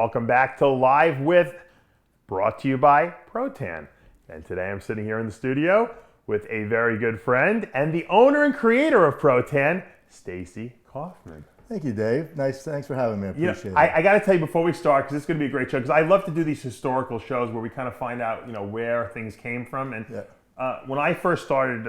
welcome back to Live With, brought to you by Protan. And today I'm sitting here in the studio with a very good friend and the owner and creator of Protan, Stacy Kaufman. Thank you, Dave. Thanks for having me. I appreciate it. I got to tell you before we start, because it's going to be a great show, because I love to do these historical shows where we kind of find out, where things came from. And when I first started,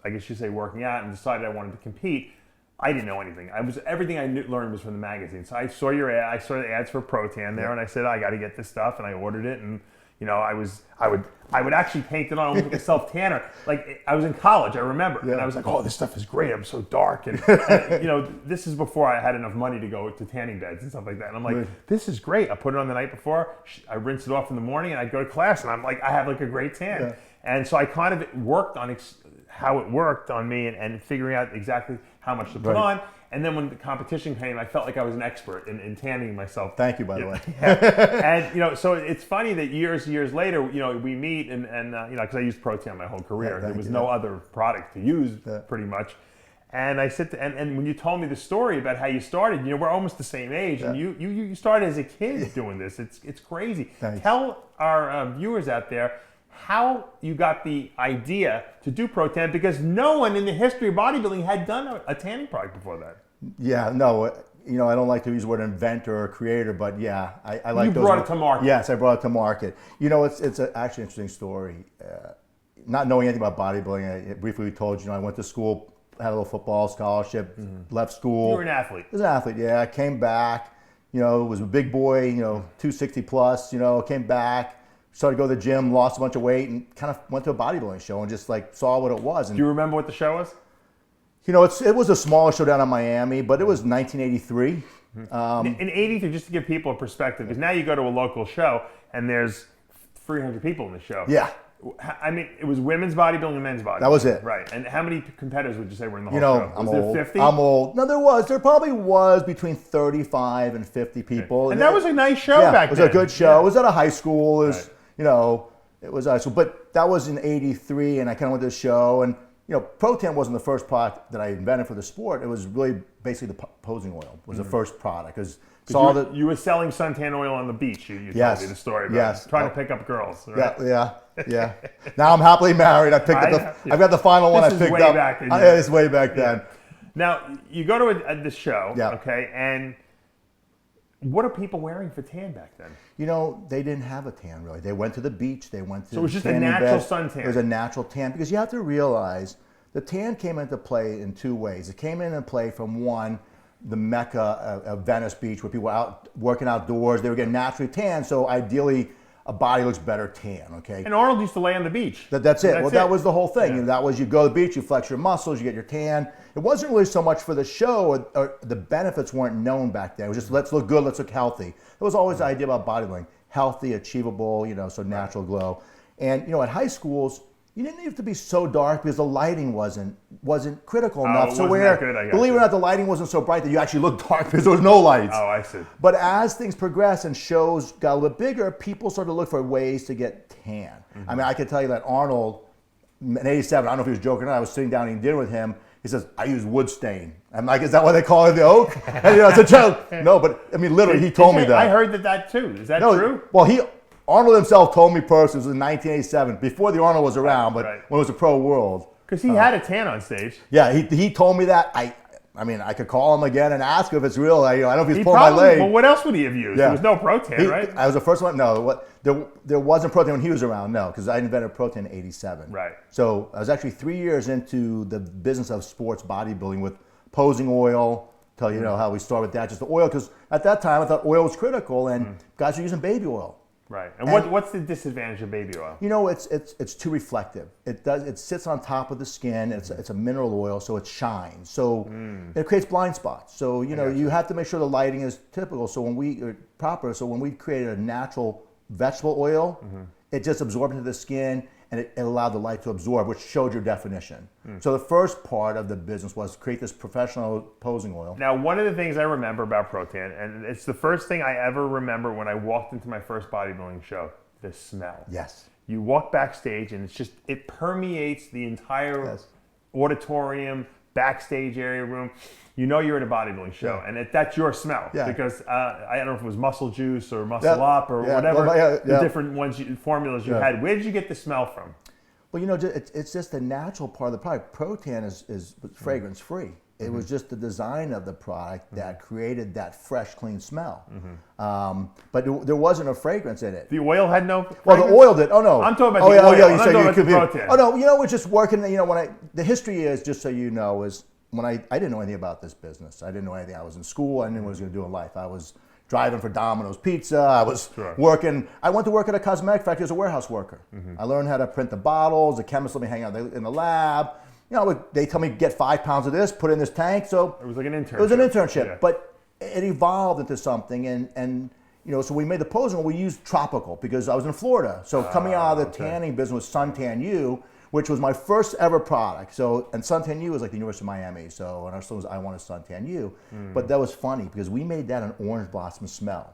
I guess you'd say working out and decided I wanted to compete, I didn't know anything. Everything I learned was from the magazine. So I saw your ad, I saw the ads for Protan there, and I said, I got to get this stuff, and I ordered it, and I would actually paint it on almost like a self tanner. Like I was in college, I remember, and I was like, oh, this stuff is great. I'm so dark, and this is before I had enough money to go to tanning beds and stuff like that. And I'm like, this is great. I put it on the night before. I rinse it off in the morning, and I go to class, and I'm like, I have like a great tan. Yeah. And so I kind of worked on how it worked on me and figuring out exactly how much to put on. And then when the competition came, I felt like I was an expert in tanning myself. Thank you, by the way. And so it's funny that years later, we meet and because I used Protan my whole career. There was no other product to use pretty much. And I sit and when you told me the story about how you started, we're almost the same age, and you started as a kid doing this. It's crazy. Thanks. Tell our viewers out there how you got the idea to do Protan, because no one in the history of bodybuilding had done a tanning product before that. Yeah, no, I don't like to use the word inventor or creator, but I like those. You brought it to market. Yes, I brought it to market. It's actually an interesting story. Not knowing anything about bodybuilding, I briefly told you, I went to school, had a little football scholarship, left school. You were an athlete. I was an athlete, yeah. I came back, was a big boy, 260 plus, came back. Started to go to the gym, lost a bunch of weight, and kind of went to a bodybuilding show and just saw what it was. And, do you remember what the show was? It was a smaller show down in Miami, but it was 1983. In 83, just to give people a perspective, because now you go to a local show and there's 300 people in the show. Yeah. I mean, it was women's bodybuilding and men's bodybuilding. That was it. Right. And how many competitors would you say were in the whole show? I'm was old. there 50? I'm old. No, there probably was between 35 and 50 people. And that was a nice show back then. It was a good show. It was at a high school. It was, it was high school. But that was in 83, and I kind of went to the show. And, Protan wasn't the first product that I invented for the sport. It was really basically the posing oil was the first product. Because you were selling suntan oil on the beach. You told me the story about trying to pick up girls. Right? Yeah. Now I'm happily married. I've got the final one I picked up. It's way back then. Now, you go to this show, okay, and what are people wearing for tan back then? They didn't have a tan really. They went to the beach. They went to So it was just a natural suntan. It was a natural tan, because you have to realize the tan came into play in two ways. It came into play from one, the mecca of Venice Beach, where people were out working outdoors. They were getting naturally tan, so ideally a body looks better tan, okay? And Arnold used to lay on the beach. That's it. That was the whole thing. Yeah. That was, you go to the beach, you flex your muscles, you get your tan. It wasn't really so much for the show, or the benefits weren't known back then. It was just, let's look good, let's look healthy. There was always the idea about bodybuilding. Healthy, achievable, so natural glow. And, at high schools, you didn't have to be so dark because the lighting wasn't critical enough. So believe it or not, the lighting wasn't so bright that you actually looked dark because there was no lights. Oh, I see. But as things progressed and shows got a little bit bigger, people started to look for ways to get tan. I mean, I could tell you that Arnold, in 87, I don't know if he was joking or not, I was sitting down eating dinner with him. He says, I use wood stain. I'm like, is that what they call it, the oak? And, it's a joke. No, but I mean, literally, he told me that. I heard that too. Is that true? Well, Arnold himself told me personally, it was in 1987, before the Arnold was around, but when it was a pro world. Because he had a tan on stage. Yeah, he told me that. I mean, I could call him again and ask him if it's real. I don't know if he's pulling my leg. Well, what else would he have used? There was no Protan, right? I was the first one. No, there wasn't Protan when he was around. No, because I invented Protan in '87. Right. So I was actually 3 years into the business of sports bodybuilding with posing oil. Tell you how we started with that, just the oil, because at that time I thought oil was critical, and guys were using baby oil. Right. And what's the disadvantage of baby oil? It's too reflective. It sits on top of the skin. It's a mineral oil, so it shines. So it creates blind spots. So you have to make sure the lighting is typical. So when we created a natural vegetable oil, it just absorbed into the skin, and it allowed the light to absorb, which showed your definition. So the first part of the business was to create this professional posing oil. Now, one of the things I remember about Protan, and it's the first thing I ever remember when I walked into my first bodybuilding show, the smell. Yes. You walk backstage, and it permeates the entire auditorium, backstage area room, you know you're at a bodybuilding show, and that's your smell. Because I don't know if it was Muscle Juice or Muscle Up or whatever, the different formulas you had. Where did you get the smell from? Well, it's just a natural part of the product. Protan is fragrance free. It was just the design of the product that created that fresh, clean smell. But there wasn't a fragrance in it. The oil had no fragrance? Well, the oil did. Oh, no. I'm talking about the oil. I'm talking about the protein. Oh, no. We're just working. The history is, just so you know, is when I didn't know anything about this business. I didn't know anything. I was in school. I didn't know what I was going to do in life. I was driving for Domino's Pizza. I was working. I went to work at a cosmetic factory as a warehouse worker. I learned how to print the bottles. The chemists let me hang out in the lab. They tell me get 5 pounds of this, put in this tank. So it was like an internship. It was an internship, but it evolved into something. And so we made the posing. We used tropical because I was in Florida. So coming out of the tanning business was Suntan U, which was my first ever product. So, and Suntan U was like the University of Miami. So, and our slogan was I want a Suntan U. But that was funny because we made that an orange blossom smell.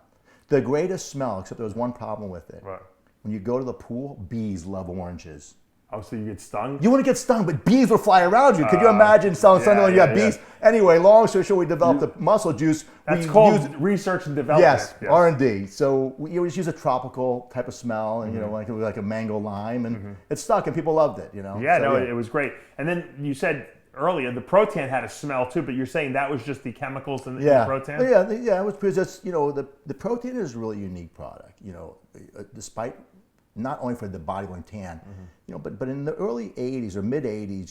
The greatest smell, except there was one problem with it. Right. When you go to the pool, bees love oranges. Oh, so you get stung? You want to get stung, but bees will fly around you. Could you imagine selling something when you have bees? Anyway, long story short, we developed the muscle juice. That's called research and development. Yes, R&D. So we always use a tropical type of smell, and like a mango lime, and it stuck, and people loved it. Yeah, so, it was great. And then you said earlier the Protan had a smell too, but you're saying that was just the chemicals in the Protan? Yeah, it was because it's the Protan is a really unique product. Despite not only for the bodybuilding tan, but in the early 80s or mid 80s,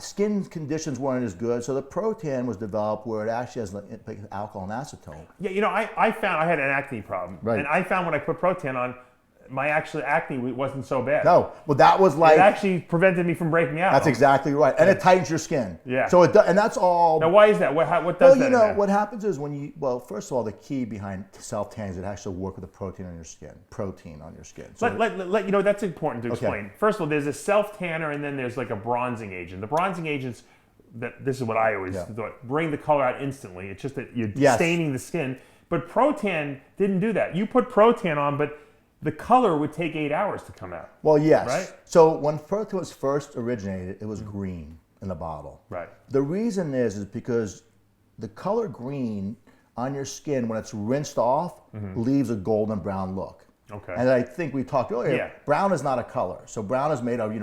skin conditions weren't as good, so the Protan was developed where it actually has like alcohol and acetone. Yeah, I found I had an acne problem, and I found when I put Protan on, my acne wasn't so bad. No, well that was like... It actually prevented me from breaking out. That's exactly right. And it tightens your skin. Yeah. So and that's all... Now why is that? What does that? What happens is first of all, the key behind self-tanning is it actually work with the protein on your skin. So that's important to explain. First of all, there's a self-tanner and then there's like a bronzing agent. The bronzing agents, this is what I always thought, bring the color out instantly. It's just that you're staining the skin. But Protan didn't do that. You put Protan on, but the color would take 8 hours to come out. Well, yes. Right? So when Protan was first originated, it was green in the bottle. Right. The reason is because the color green on your skin, when it's rinsed off, leaves a golden brown look. Okay. And I think we talked earlier, brown is not a color. So brown is made of,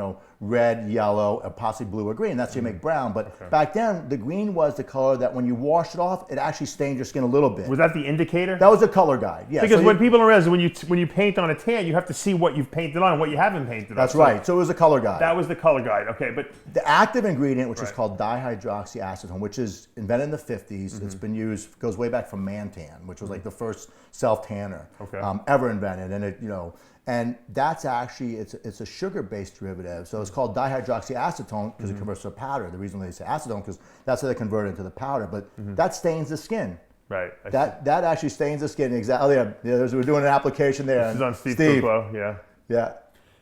red, yellow, and possibly blue or green. That's how you make brown. But back then, the green was the color that when you washed it off, it actually stained your skin a little bit. Was that the indicator? That was the color guide, yeah. Because when people don't realize, when you paint on a tan, you have to see what you've painted on and what you haven't painted on. That's right. So it was a color guide. That was the color guide. Okay, but the active ingredient, which is called dihydroxyacetone, which is invented in the 50s. It's been used, goes way back from Mantan, which was like the first self-tanner ever invented. And and that's actually, it's a sugar-based derivative. So it's called dihydroxyacetone because it converts to a powder. The reason they say acetone because that's how they convert it into the powder. But that stains the skin. Right. That actually stains the skin. Exactly. Oh, yeah. We're doing an application there. This is on Steve. Yeah.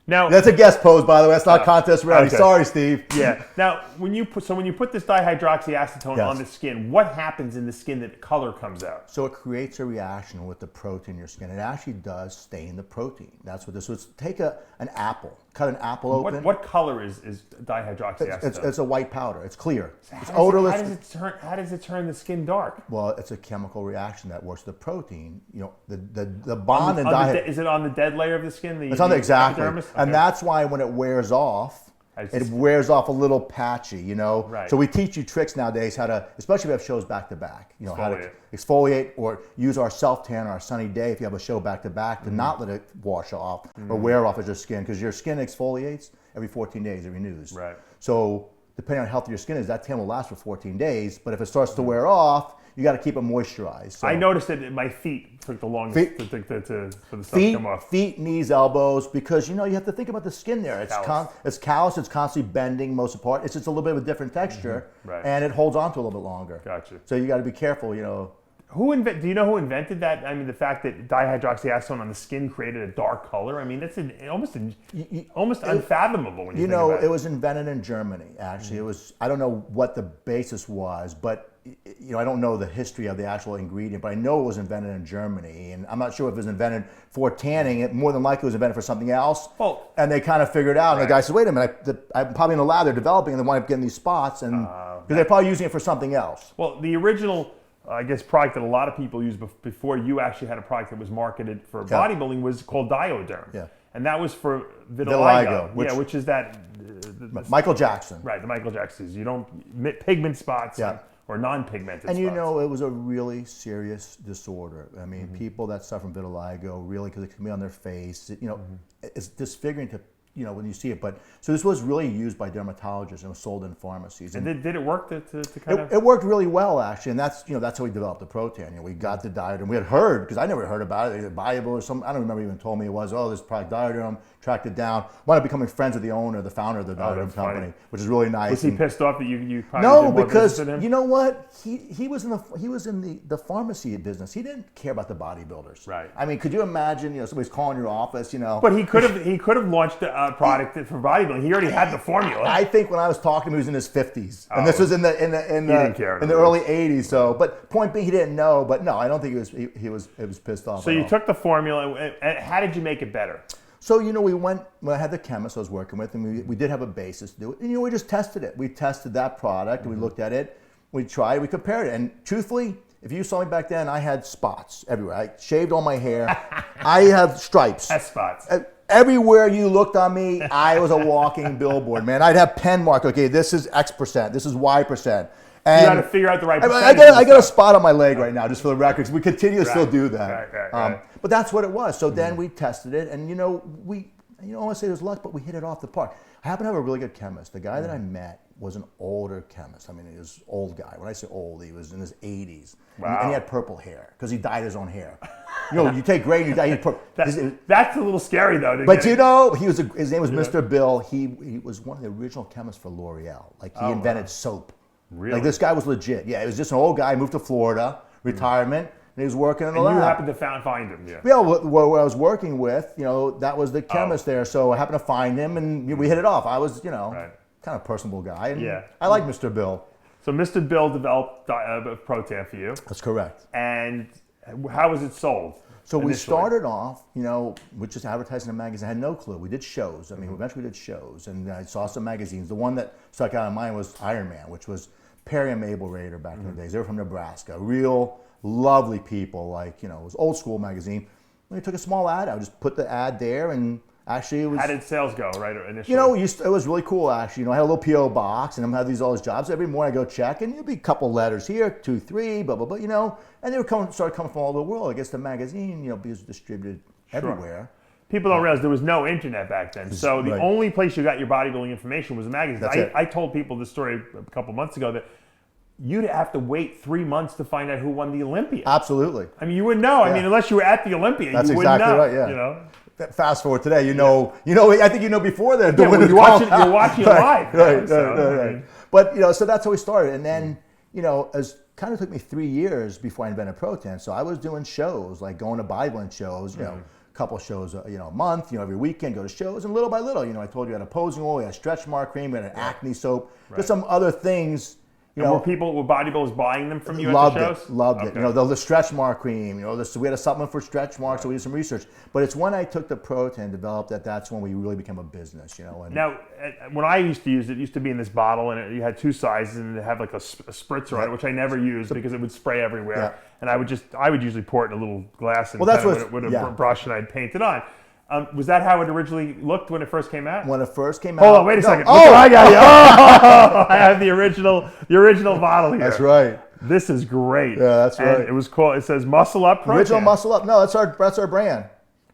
Now that's a guest pose, by the way. That's not contest ready. Okay. Sorry, Steve. Yeah. Now, when you put this dihydroxyacetone on the skin, what happens in the skin that color comes out? So it creates a reaction with the protein in your skin. It actually does stain the protein. That's what this was. Take an apple. Cut an apple open. What color is dihydroxyacetone? It's a white powder. It's clear. It's odorless. How does it turn the skin dark? Well, it's a chemical reaction that works with the protein. The bond is it on the dead layer of the skin? It's on the exactly. And that's why when it wears off, it wears off a little patchy, Right. So we teach you tricks nowadays how to, especially if you have shows back to back, how to exfoliate or use our self-tan or our sunny day if you have a show back to back to not let it wash off or wear off of your skin because your skin exfoliates every 14 days, it renews. Right. So depending on how healthy your skin is, that tan will last for 14 days, but if it starts to wear off, you got to keep it moisturized. So. I noticed that my feet took the longest for the stuff to come off. Feet, knees, elbows, because you have to think about the skin there. It's callous. It's constantly bending most of the part. It's just a little bit of a different texture, and it holds on to a little bit longer. Gotcha. So you got to be careful. Do you know who invented that? I mean, the fact that dihydroxyacetone on the skin created a dark color. I mean, that's almost unfathomable when you think about it. It was invented in Germany. Actually, it was. I don't know what the basis was, but I don't know the history of the actual ingredient, but I know it was invented in Germany, and I'm not sure if it was invented for tanning. It more than likely was invented for something else. Well, and they kind of figured it out. And the guy said, "Wait a minute, I'm probably in the lab. They're developing, and they wind up getting these spots, and because they're probably using it for something else." Well, the original, I guess, product that a lot of people used before you actually had a product that was marketed for bodybuilding was called Dioderm. Yeah. And that was for vitiligo. Which is that... Michael Jackson. Right, the Michael Jacksons. You don't... Pigment spots or non-pigmented spots. And it was a really serious disorder. I mean, people that suffer from vitiligo, really, because it can be on their face, it's disfiguring to... when you see it, so this was really used by dermatologists and was sold in pharmacies. And did it work to kind of? It worked really well, actually, and that's how we developed the Protan. We got the Dioderm. We had heard, because I never heard about it, either Bible or some, I don't remember even told me it was, this product Dioderm, tracked it down, wound up becoming friends with the owner, the founder of the Dioderm company, which is really nice. Was he pissed off that you No, because you know what? He was in the pharmacy business. He didn't care about the bodybuilders. Right. I mean, could you imagine, somebody's calling your office, But he could have launched product for bodybuilding. He already had the formula. I think when I was talking to him, he was in his 50s, and this was in the early 80s. So, but point being, he didn't know. But no, I don't think he was pissed off. So you took the formula, and how did you make it better? So we went. When I had the chemist I was working with, and we did have a basis to do it. And we just tested it. We tested that product, and we looked at it. We tried. We compared it, and truthfully, if you saw me back then, I had spots everywhere. I shaved all my hair. I have stripes. Spots. Everywhere you looked on me, I was a walking billboard, man. I'd have pen mark. Okay, this is X%. This is Y%. And you got to figure out the right percentage. I got a spot on my leg right now, just for the record. We continue to still do that. Right. But that's what it was. So then we tested it, and I want to say there's luck, but we hit it off the park. I happen to have a really good chemist. The guy that I met was an older chemist. I mean, he was an old guy. When I say old, he was in his 80s. Wow. And he had purple hair because he dyed his own hair. You take gray and you dye purple. That's a little scary, though. But his name was Mr. Bill. He was one of the original chemists for L'Oreal. Like, he invented soap. Really? Like, this guy was legit. Yeah, he was just an old guy, moved to Florida, retirement, and he was working in the lab. You happened to find him, yeah. Yeah, where I was working with, that was the chemist there. So I happened to find him, and we hit it off. I was, kind of personable guy. And I like Mr. Bill. So Mr. Bill developed Protan for you. That's correct. And how was it sold? So we started off, with just advertising in a magazine. I had no clue. We did shows. I mean, eventually we did shows, and I saw some magazines. The one that stuck out in mind was Iron Man, which was Perry and Mabel Rader back in the days. They were from Nebraska. Real lovely people. Like, it was old school magazine. We took a small ad. I would just put the ad there, and actually it was... How did sales go, right, initially? It was really cool, actually. I had a little P.O. box, and I had all these jobs. Every morning I go check, and it'd be a couple letters here, 2, 3, blah, blah, blah, and they would started coming from all over the world. I guess the magazine, was distributed everywhere. People don't realize there was no internet back then. So the only place you got your bodybuilding information was a magazine. I told people this story a couple months ago that you'd have to wait 3 months to find out who won the Olympia. Absolutely. I mean, you wouldn't know. Yeah. I mean, unless you were at the Olympia, that's you wouldn't know. That's exactly right, yeah. Fast forward today, I think before that. Yeah, you're watching it live. Right. But, so that's how we started. And then, as kind of took me 3 years before I invented Protan. So I was doing shows, like going to bodybuilding shows, a couple shows, a month, every weekend, go to shows. And little by little, I told you I had a posing oil, we had a stretch mark cream, we had an acne soap, just some other things. Were bodybuilders buying them from you at the shows? Loved it. The stretch mark cream. We had a supplement for stretch marks, so we did some research. But it's when I took the Protan and developed that's when we really became a business. And now, when I used to use it, used to be in this bottle, and you had 2 sizes, and it had like a spritzer on it, which I never used because it would spray everywhere. Yeah. And I would usually pour it in a little glass and with a brush, and I'd paint it on. Was that how it originally looked when it first came out? When it first came out. Hold on, wait a second. Oh, I got you. Oh, I have the original bottle here. That's right. This is great. Yeah, that's right. And it was called. It says Muscle Up Protan. Original Muscle Up. No, that's our brand.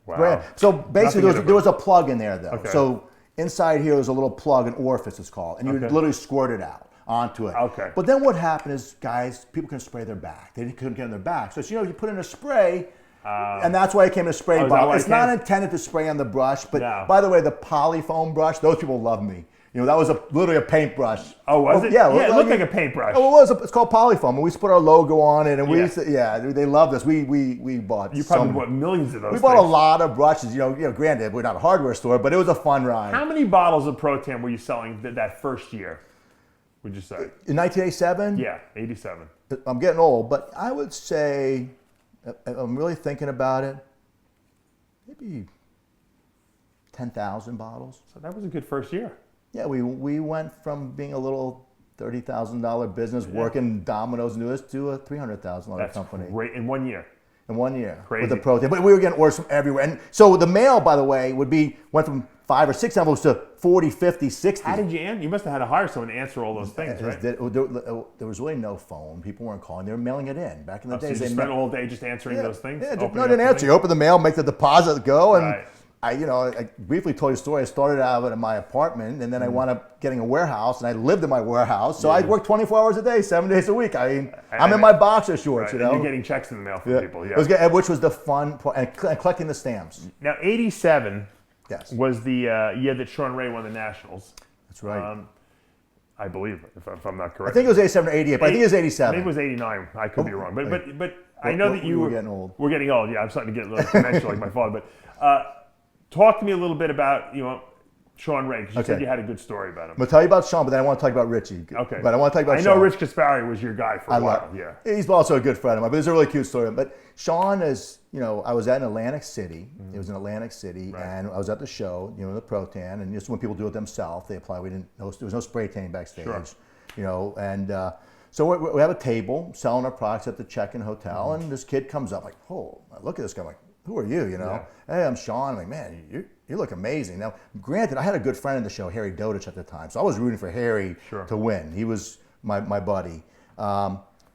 Wow. So basically, there was a plug in there, though. Okay. So inside here was a little plug, an orifice it's called, and you would literally squirt it out onto it. Okay. But then what happened is, guys, people can spray their back. They couldn't get on their back. So you put in a spray. And that's why it came in a spray bottle. It's not intended to spray on the brush, but by the way, the polyfoam brush, those people love me. That was literally a paintbrush. Oh, was it? Yeah, it looked like a paintbrush. Oh, it was. It's called polyfoam, and we used to put our logo on it, and we used to, they loved us. We bought. You probably bought millions of those. We bought a lot of brushes. Granted, we're not a hardware store, but it was a fun ride. How many bottles of Pro-Tan were you selling that first year? Would you say? In 1987? Yeah, 87. I'm getting old, but I would say, I'm really thinking about it, maybe 10,000 bottles. So that was a good first year. Yeah, we went from being a little $30,000 business working Domino's and this to a $300,000 company. Great in 1 year. In 1 year. Crazy. With the Pro-Tan. But we were getting orders from everywhere. And so the mail, by the way, went from 5 or 6 envelopes to 40, 50, 60. How did you answer? You must have had to hire someone to answer all those things, right? There was really no phone. People weren't calling. They were mailing it in. Back in the days. So you spent all day just answering those things? Yeah, no, I didn't answer. You open the mail, make the deposit go, and right. I briefly told you a story. I started out in my apartment, and then I wound up getting a warehouse, and I lived in my warehouse. So I worked 24 hours a day, 7 days a week. I'm in my boxer shorts, right. And you're getting checks in the mail from people. Yeah. Which was the fun part, and collecting the stamps. Now, 87 was the year that Sean Ray won the Nationals. That's right. I believe, if I'm not correct. I think it was 87 or 88, but I think it was 87. Maybe it was 89. I could be wrong. But I know that you were getting old. We're getting old. Yeah, I'm starting to get a little dementia like my father. But talk to me a little bit about Sean Ray, because you said you had a good story about him. I'm going to tell you about Sean, but then I want to talk about Richie. Okay. But I want to talk about Sean. I know Rich Gaspari was your guy for a while. Yeah. He's also a good friend of mine, but it's a really cute story. But Sean is, I was at Atlantic City. It was in Atlantic City, and I was at the show, the Pro-Tan, and just when people do it themselves, they apply. There was no spray tan backstage, and so we have a table selling our products at the check-in hotel, and this kid comes up like, oh, look at this guy. I'm like, who are you? Hey, I'm Sean. I'm like, man, you look amazing. Now, granted, I had a good friend in the show, Harry Dodich, at the time, so I was rooting for Harry to win. He was my buddy.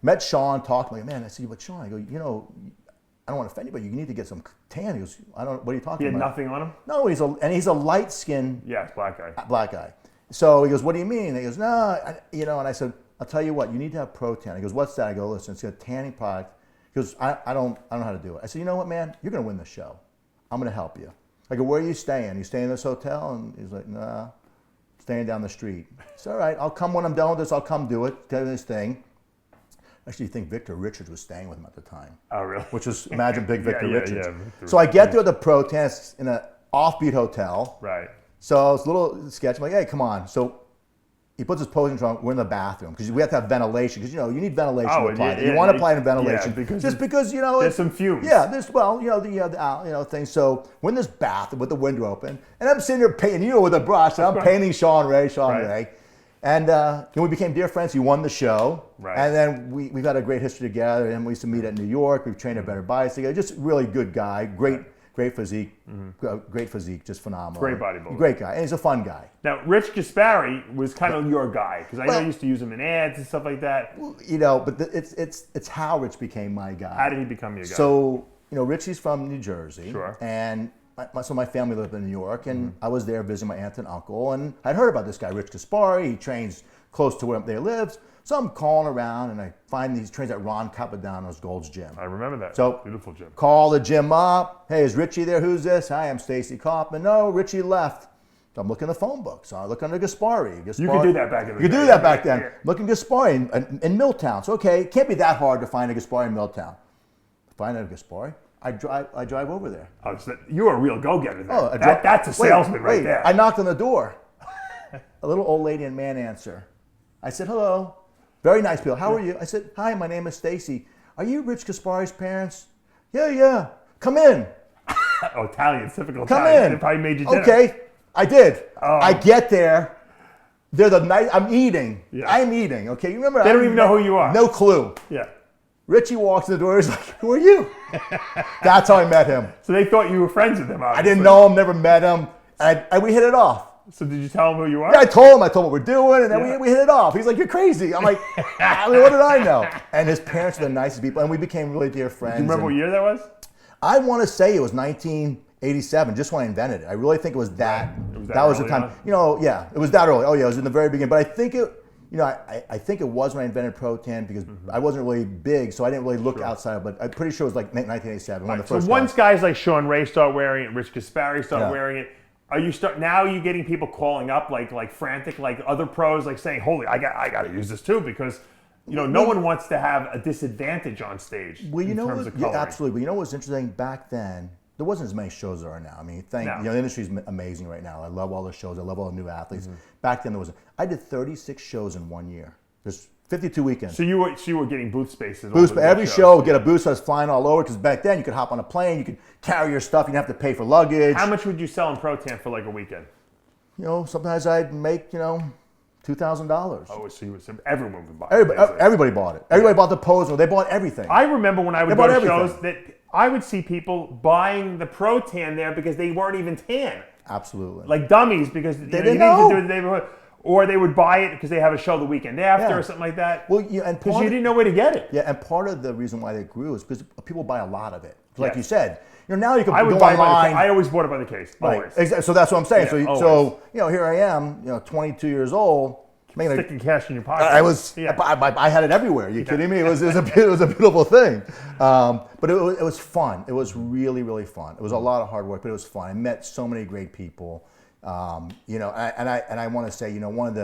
Met Sean, talked to me. Man, I said, but Sean, I go, I don't want to offend you, but you need to get some tan. He goes, what are you talking about? He had nothing on him? No, he's a light-skinned black guy. Black guy. So he goes, what do you mean? He goes, no, and I said, I'll tell you what, you need to have Pro-Tan. He goes, what's that? I go, listen, it's a tanning product. He goes, I don't know how to do it. I said, you know what, man? You're going to win the show. I'm going to help you. I go, where are you staying? You staying in this hotel? And he's like, nah, staying down the street. It's all right. I'll come when I'm done with this. I'll come do it. Tell you this thing. I actually think Victor Richards was staying with him at the time. Oh, really? Which was, imagine big Victor Richards. Yeah, so I get there at the Pro-Tan in an offbeat hotel. Right. So it's a little sketch. I'm like, hey, come on. So he puts his posing trunk. We're in the bathroom because we have to have ventilation because you need ventilation to apply. You want to apply in ventilation because there's some fumes. Yeah, there's the thing. So we're in this bathroom with the window open, and I'm sitting there painting with a brush. And I'm painting Sean Ray, and we became dear friends. He won the show, and then we've had a great history together. And we used to meet at New York. We've trained at Better Bodies together. Just really good guy, great physique, just phenomenal. Great bodybuilder. Great guy, and he's a fun guy. Now, Rich Gaspari was kind of your guy, because I know you used to use him in ads and stuff like that. But it's how Rich became my guy. How did he become your guy? So, Richie's from New Jersey. Sure. And so my family lived in New York, and I was there visiting my aunt and uncle, and I'd heard about this guy, Rich Gaspari. He trains close to where they lived. So I'm calling around, and I find these trains at Ron Capodanno's Gold's Gym. I remember that. So beautiful gym. Call the gym up. Hey, is Richie there? Who's this? Hi, I'm Stacy Kaufman. No, Richie left. So I'm looking in the phone book. So I look under Gaspari. You could do that back in the day. You could do that back then. Looking Gaspari in Milltown. So okay, it can't be that hard to find a Gaspari in Milltown. Find a Gaspari. I drive over there. Oh, so you're a real go-getter there. That's a salesman right there. I knocked on the door. A little old lady and man answer. I said, hello. Very nice people. How are you? I said, hi, my name is Stacy. Are you Rich Gaspari's parents? Yeah. Come in. Oh, Italian, typical Come Italian. in. They probably made you dinner. Okay, I did. I get there. They're the night. I'm eating. Yeah. I'm eating. Okay, you remember? They don't even know who you are. No clue. Yeah. Richie walks in the door. He's like, who are you? That's how I met him. So they thought you were friends with him, obviously. I didn't know him, never met him. And we hit it off. So did you tell him who you are? Yeah, I told him what we're doing, and then we hit it off. He's like, you're crazy. I'm like, what did I know? And his parents were the nicest people, and we became really dear friends. Do you remember what year that was? I want to say it was 1987, just when I invented it. I really think it was that. Right. That was the time. It was that early. Oh yeah, it was in the very beginning. But I think I think it was when I invented Pro-Tan because I wasn't really big, so I didn't really look outside. But I'm pretty sure it was like 1987. One of the first once guys like Sean Ray start wearing it, Rich Gaspari start wearing it, Now you're getting people calling up like frantic, like other pros, like saying, "Holy, I got to use this too," because no one wants to have a disadvantage on stage. Well, in terms of coloring. absolutely. But what's interesting? Back then, there wasn't as many shows as there are now. I mean, the industry's amazing right now. I love all the shows. I love all the new athletes. Mm-hmm. Back then, there wasn't. I did 36 shows in 1 year. There's 52 weekends. So you were getting booth spaces. Every show would get a booth, so I was flying all over, because back then you could hop on a plane, you could carry your stuff, you didn't have to pay for luggage. How much would you sell in Pro Tan for like a weekend? Sometimes I'd make, $2,000. Oh, so everyone would buy it. Everybody bought it. Everybody bought the pose, they bought everything. I remember when I would go to shows that I would see people buying the Pro Tan there because they weren't even tan. Absolutely. Like dummies, because they didn't know. To do it the day before. Or they would buy it because they have a show the weekend after or something like that. Well, and because you didn't know where to get it. Yeah, and part of the reason why they grew is because people buy a lot of it. Like you said, now you can go online. I always bought it by the case. Always. Right. So that's what I'm saying. Yeah, so here I am, 22 years old. Sticking cash in your pocket. I had it everywhere. Are you kidding me? It was a beautiful thing. But it was fun. It was really, really fun. It was a lot of hard work, but it was fun. I met so many great people. And I want to say, one of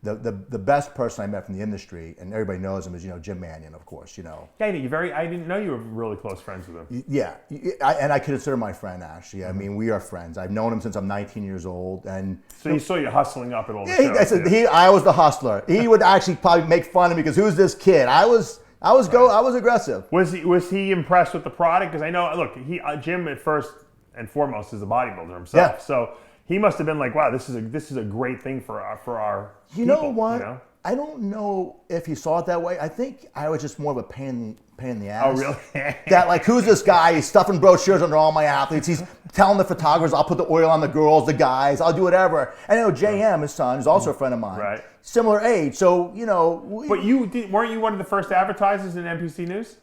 the best person I met from the industry, and everybody knows him, is Jim Mannion, of course. Yeah, I didn't know you were really close friends with him. Yeah, and I consider my friend actually. I mean, we are friends. I've known him since I'm 19 years old, and so he saw you hustling up at all the shows. I was the hustler. He would actually probably make fun of me because who's this kid? I was aggressive. Was he impressed with the product? Because I know, look, Jim at first and foremost is a bodybuilder himself. Yeah. So he must have been like, wow, this is a great thing for our You people, know what? I don't know if he saw it that way. I think I was just more of a pain in the ass. Oh, really? That who's this guy? He's stuffing brochures under all my athletes. He's telling the photographers, I'll put the oil on the girls, the guys, I'll do whatever. And JM, his son, is also a friend of mine. Right. Similar age, so But weren't you one of the first advertisers in NPC News?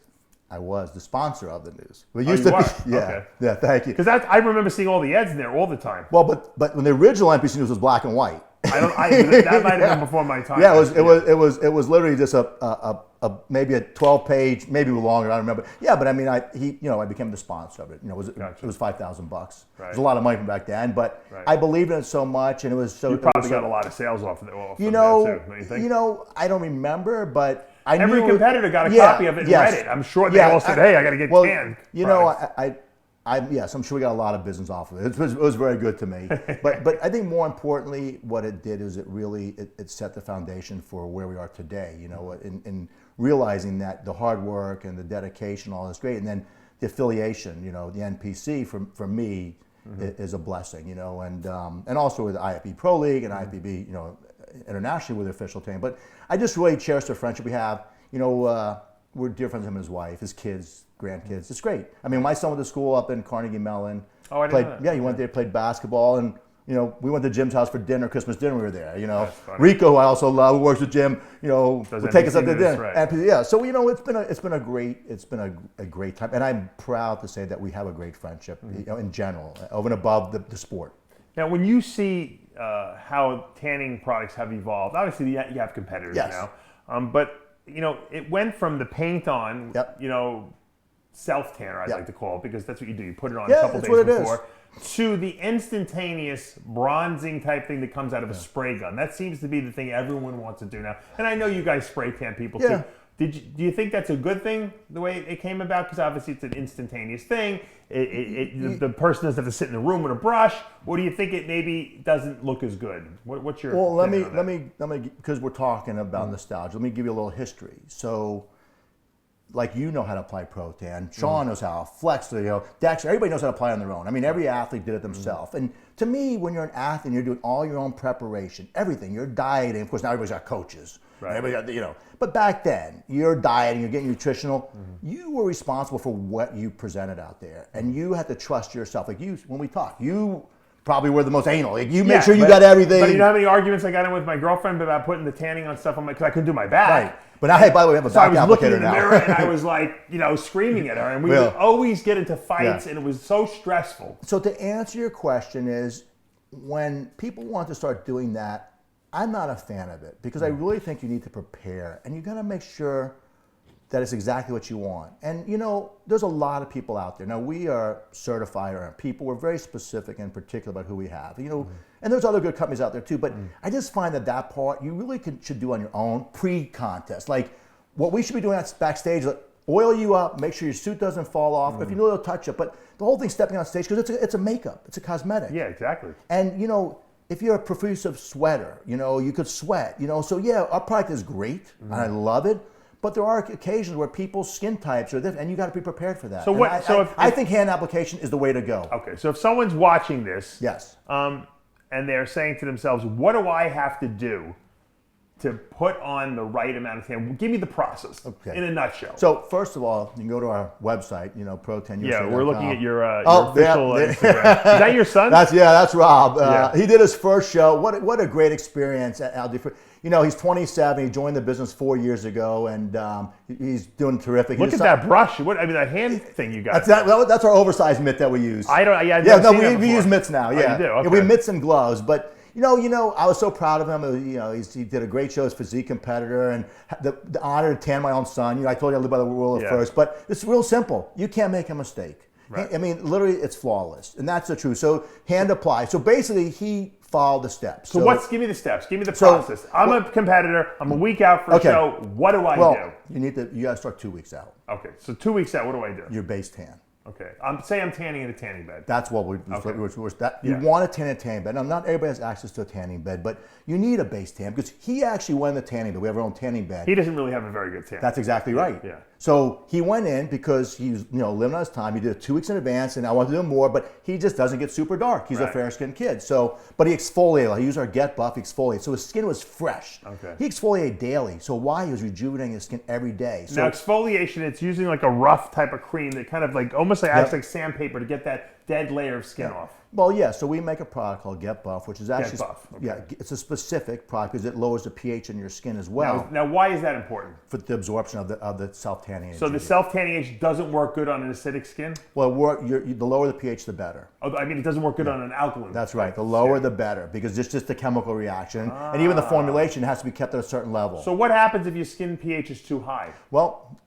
I was the sponsor of the news. But used to be, yeah, okay. Yeah. Thank you. Because I remember seeing all the ads in there all the time. Well, but when the original NPC News was black and white. That might have been before my time. Yeah, it was literally just maybe a 12-page, maybe longer. I don't remember. Yeah, but I mean, I became the sponsor of it. It was $5,000. Right. It was a lot of money from back then, but I believed in it so much, and it was so. You probably got a lot of sales off of it. I don't remember, but. Every competitor got a copy of it and read it. I'm sure they all said, "Hey, I got to get canned." Yes, I'm sure we got a lot of business off of it. It was very good to me. But I think more importantly, what it did is it set the foundation for where we are today. In realizing that the hard work and the dedication, all is great, and then the affiliation. The NPC for me is a blessing. And also with the IFB Pro League and IFBB, internationally with the official team. But I just really cherish the friendship we have. We're dear friends with him and his wife, his kids, grandkids. It's great. I mean, my son went to school up in Carnegie Mellon. Oh, I didn't know that. Yeah, he went there, played basketball, and we went to Jim's house for dinner, Christmas dinner. We were there. Rico, who I also love, who works with Jim. Would take us up to dinner. Right. And, yeah, so it's been a great time, and I'm proud to say that we have a great friendship in general, over and above the sport. Now, when you see how tanning products have evolved, obviously you have competitors now, but it went from the paint on, self tanner, I'd like to call it, because that's what you do. You put it on a couple days before, to the instantaneous bronzing type thing that comes out of a spray gun. That seems to be the thing everyone wants to do now. And I know you guys spray tan people too. Do you think that's a good thing, the way it came about? Because obviously it's an instantaneous thing. The person doesn't have to sit in the room with a brush. Or do you think it maybe doesn't look as good? What's your opinion on that? let me because we're talking about nostalgia. Let me give you a little history. So, like how to apply Pro Tan. Sean knows how. Flex, Dexter. Everybody knows how to apply on their own. I mean, every athlete did it themselves. And to me, when you're an athlete, you're doing all your own preparation, everything. You're dieting. Of course, now everybody's got coaches. Right. Everybody got, But back then, you're dieting, you're getting nutritional. You were responsible for what you presented out there, and you had to trust yourself. Like when we talk, you probably were the most anal. Like you make sure you got everything. But you know how many arguments I got in with my girlfriend about putting the tanning on stuff on because I couldn't do my back. Right. But now, hey, by the way, we have a back applicator now. I was looking in the mirror and I was like, screaming at her, and we would always get into fights, and it was so stressful. So to answer your question is, when people want to start doing that, I'm not a fan of it because I really think you need to prepare, and you got to make sure that it's exactly what you want. And you know, there's a lot of people out there. Now we are certified or people. We're very specific and particular about who we have. You know, and there's other good companies out there too. But I just find that part you really should do on your own pre-contest. Like what we should be doing backstage, like oil you up, make sure your suit doesn't fall off. If you know, it'll touch it. But the whole thing stepping on stage because it's a makeup, it's a cosmetic. Yeah, exactly. And you know, if you're a profuse sweater, you know, you could sweat. You know, so yeah, our product is great, and I love it. But there are occasions where people's skin types are different, and you got to be prepared for that. So what? I think hand application is the way to go. Okay, so if someone's watching this, yes, and they're saying to themselves, "What do I have to do to put on the right amount of tan?" Give me the process in a nutshell. So first of all, you can go to our website, you know, Pro10USA.com. Yeah, we're looking at your official Instagram. Is that your son? That's Rob. He did his first show. What a great experience at Aldi. You know, he's 27. He joined the business 4 years ago, and he's doing terrific. Look at that brush. That hand thing you got. That's our oversized mitt that we use. We use mitts now. Yeah, you do? Okay. We have mitts and gloves, but. You know, I was so proud of him. You know, he did a great show as physique competitor, and the honor to tan my own son. You know, I told you I live by the rule of first, but it's real simple. You can't make a mistake. Right. I mean, literally, it's flawless, and that's the truth. So hand apply. So basically, he followed the steps. So give me the steps. Give me the process. I'm a competitor. I'm a week out for a show. What do I do? You got to start 2 weeks out. Okay, so 2 weeks out, what do I do? Your base tan. Okay, say I'm tanning in a tanning bed. That's what you want to tan in a tanning bed. Now, not everybody has access to a tanning bed, but you need a base tan because he actually went in the tanning bed. We have our own tanning bed. He doesn't really have a very good tan. That's exactly right. Yeah. So he went in because he was, living on his time. He did it 2 weeks in advance, and I wanted to do more, but he just doesn't get super dark. He's a fair-skinned kid. But he exfoliated. He used our Get Buff. He exfoliated. So his skin was fresh. Okay. He exfoliated daily. So why? He was rejuvenating his skin every day. So now exfoliation, it's using like a rough type of cream that kind of like almost acts like sandpaper to get that dead layer of skin off. Well, yeah. So we make a product called Get Buff, which is actually okay. It's a specific product because it lowers the pH in your skin as well. Now why is that important? For the absorption of the self-tanning agent. So the self-tanning agent doesn't work good on an acidic skin? Well, the lower the pH, the better. Oh, I mean, it doesn't work good on an alkaline. That's right. The lower, the better, because it's just a chemical reaction, and even the formulation has to be kept at a certain level. So what happens if your skin pH is too high? Well,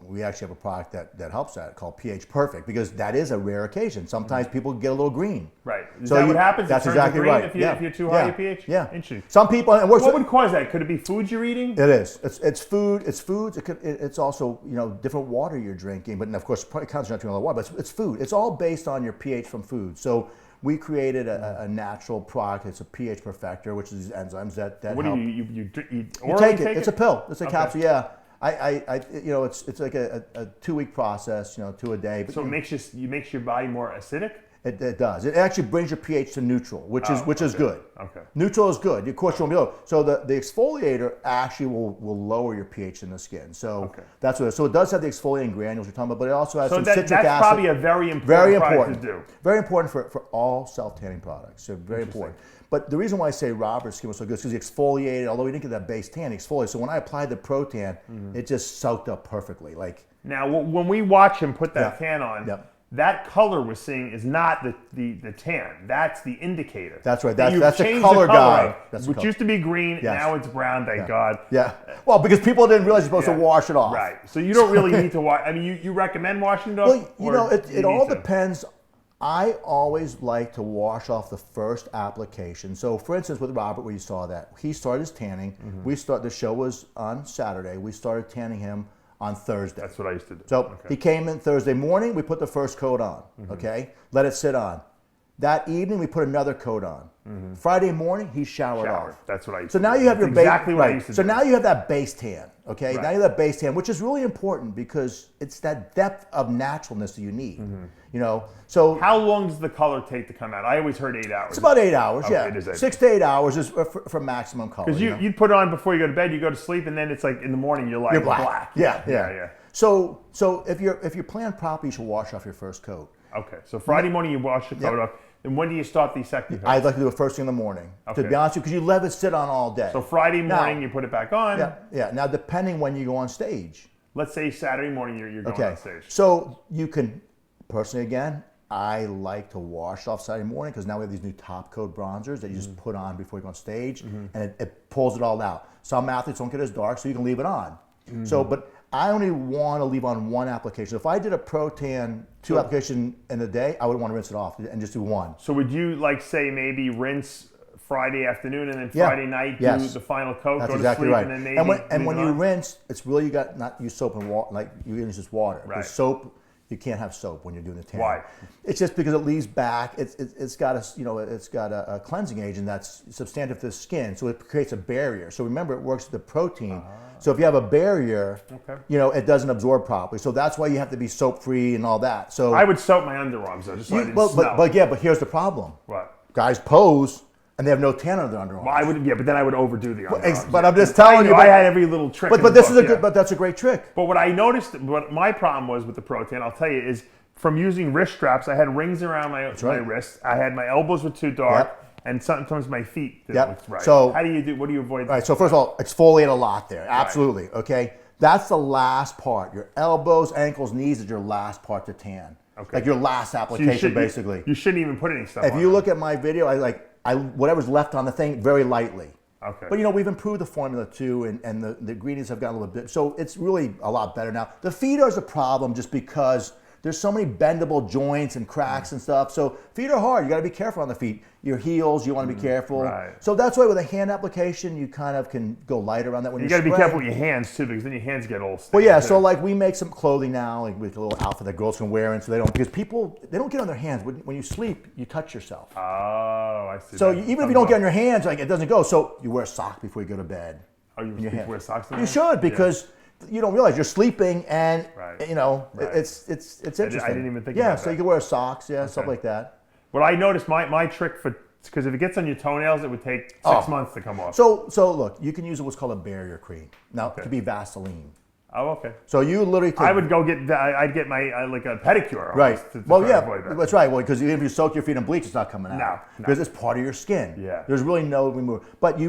we actually have a product that helps that called pH Perfect because that is a rare occasion. Sometimes people get a little green. Right. Is that what happens? That's exactly right. If you're too high your pH? Yeah. Interesting. Some people. And what would cause that? Could it be foods you're eating? It is. It's food. It's foods. It's also different water you're drinking. But of course, probably concentrating on a lot of water. But it's food. It's all based on your pH from food. So we created a natural product. It's a pH perfector, which is these enzymes that what help. Do you take it? It's a pill. It's a capsule. Yeah. It's like a 2 week process, 2 a day. But so it makes your body more acidic? It does. It actually brings your pH to neutral, which is good. Okay. Neutral is good. Of course, you won't be low. So the exfoliator actually will lower your pH in the skin. So that's what it is. So it does have the exfoliating granules you're talking about, but it also has some citric acid. That's probably a very important product to do. Very important for all self-tanning products. So very important. But the reason why I say Robert's skin was so good is because he exfoliated, although he didn't get that base tan, he exfoliated. So when I applied the Pro Tan, it just soaked up perfectly. Now, when we watch him put that tan on, that color we're seeing is not the tan. That's the indicator. That's right. That's the color guide. Which used to be green, now it's brown, thank God. Yeah. Well, because people didn't realize you're supposed to wash it off. Right. So you don't really need to wash. I mean, you recommend washing it off? Well, it all depends. I always like to wash off the first application. So, for instance, with Robert, where you saw that, he started his tanning. The show was on Saturday. We started tanning him on Thursday. That's what I used to do. So he came in Thursday morning. We put the first coat on. Okay, let it sit on. That evening, we put another coat on. Friday morning, he showered off. That's what I used to do. So now you have your base. Exactly what I used to do. So now you have that base tan. Okay, now you have that base tan, which is really important because it's that depth of naturalness that you need. So how long does the color take to come out? I always heard 8 hours. It's about 8 hours. Okay, yeah, it is 6 to 8 hours is for maximum color. Because you put it on before you go to bed, you go to sleep, and then it's like in the morning you're black. Yeah. So if you're planned properly, you should wash off your first coat. Okay, so Friday morning you wash the coat off. And when do you start the second coat? I'd like to do it first thing in the morning. To be honest with you, because you let it sit on all day. So Friday morning you put it back on. Yeah. Now depending when you go on stage. Let's say Saturday morning you're going on stage. So you can, personally again, I like to wash off Saturday morning because now we have these new top coat bronzers that you just put on before you go on stage, and it pulls it all out. Some athletes don't get as dark, so you can leave it on. So, but I only want to leave on one application. If I did a pro tan 2 application in a day, I would want to rinse it off and just do 1. So would you like say maybe rinse Friday afternoon and then Friday night do the final coat, That's go exactly to sleep, right. and then maybe and when you rinse, it's really you got not use soap and water, like you use just water. Right. Because soap, you can't have soap when you're doing the tan. Why? It's just because it leaves back. It's got a cleansing agent that's substantive to the skin, so it creates a barrier. So remember, it works with the protein. So if you have a barrier, it doesn't absorb properly. So that's why you have to be soap free and all that. So I would soap my underarms though, just so I didn't smell. But here's the problem. What? Guys pose and they have no tan on their underarms. Well, I would, but then I would overdo the underarms. But I'm just telling you. I had every little trick. But this is a good. But that's a great trick. But what I noticed, what my problem was with the pro tan, I'll tell you, is from using wrist straps, I had rings around my wrists. I had my elbows were too dark. And sometimes my feet didn't look right. So what do you avoid? Right. So first of all, exfoliate a lot there. Absolutely. Right. Okay. That's the last part. Your elbows, ankles, knees is your last part to tan. Okay. Like your last application, basically. You shouldn't even put any stuff on. If you look at my video, I whatever's left on the thing very lightly. Okay. But we've improved the formula too, and the ingredients have gotten a little bit. So it's really a lot better now. The feet are a problem just because there's so many bendable joints and cracks and stuff. So feet are hard. You got to be careful on the feet. Your heels, you want to be careful. Right. So that's why with a hand application, you kind of can go lighter on that when you got to be careful with your hands too, because then your hands get all stiff. Well, yeah. So like we make some clothing now, like with a little outfit that girls can wear, and so they don't get on their hands. When you sleep, you touch yourself. Oh, I see. So even if you don't get on your hands, like it doesn't go. So you wear a sock before you go to bed. Oh, you wear socks? You should because. You don't realize you're sleeping, and it's interesting. I didn't even think about that. So you can wear socks, stuff like that. Well, I noticed my trick because if it gets on your toenails, it would take 6 months to come off. So look, you can use what's called a barrier cream. Now, it could be Vaseline. Oh, okay. So you literally I would go I'd get my like a pedicure. Right. To avoid that. That's right. Well, because if you soak your feet in bleach, it's not coming out. No. Because it's part of your skin. Yeah. There's really no removal. But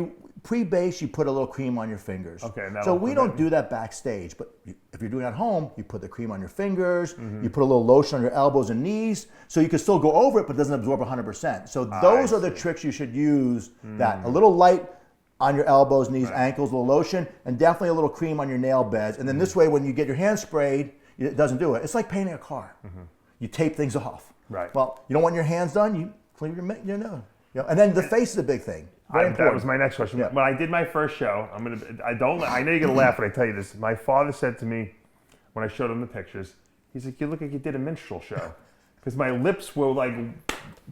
pre-base, you put a little cream on your fingers. Okay. So we don't do that backstage, but if you're doing it at home, you put the cream on your fingers, you put a little lotion on your elbows and knees, so you can still go over it, but it doesn't absorb 100%. So those are the tricks you should use, that a little light on your elbows, knees, ankles, a little lotion, and definitely a little cream on your nail beds. And then this way, when you get your hands sprayed, it doesn't do it. It's like painting a car. You tape things off. Right. Well, you don't want your hands done, you clean your nose. And then the face is a big thing. That was my next question. When I did my first show, I know you're gonna laugh when I tell you this. My father said to me when I showed him the pictures, he's like, "You look like you did a minstrel show," because my lips were like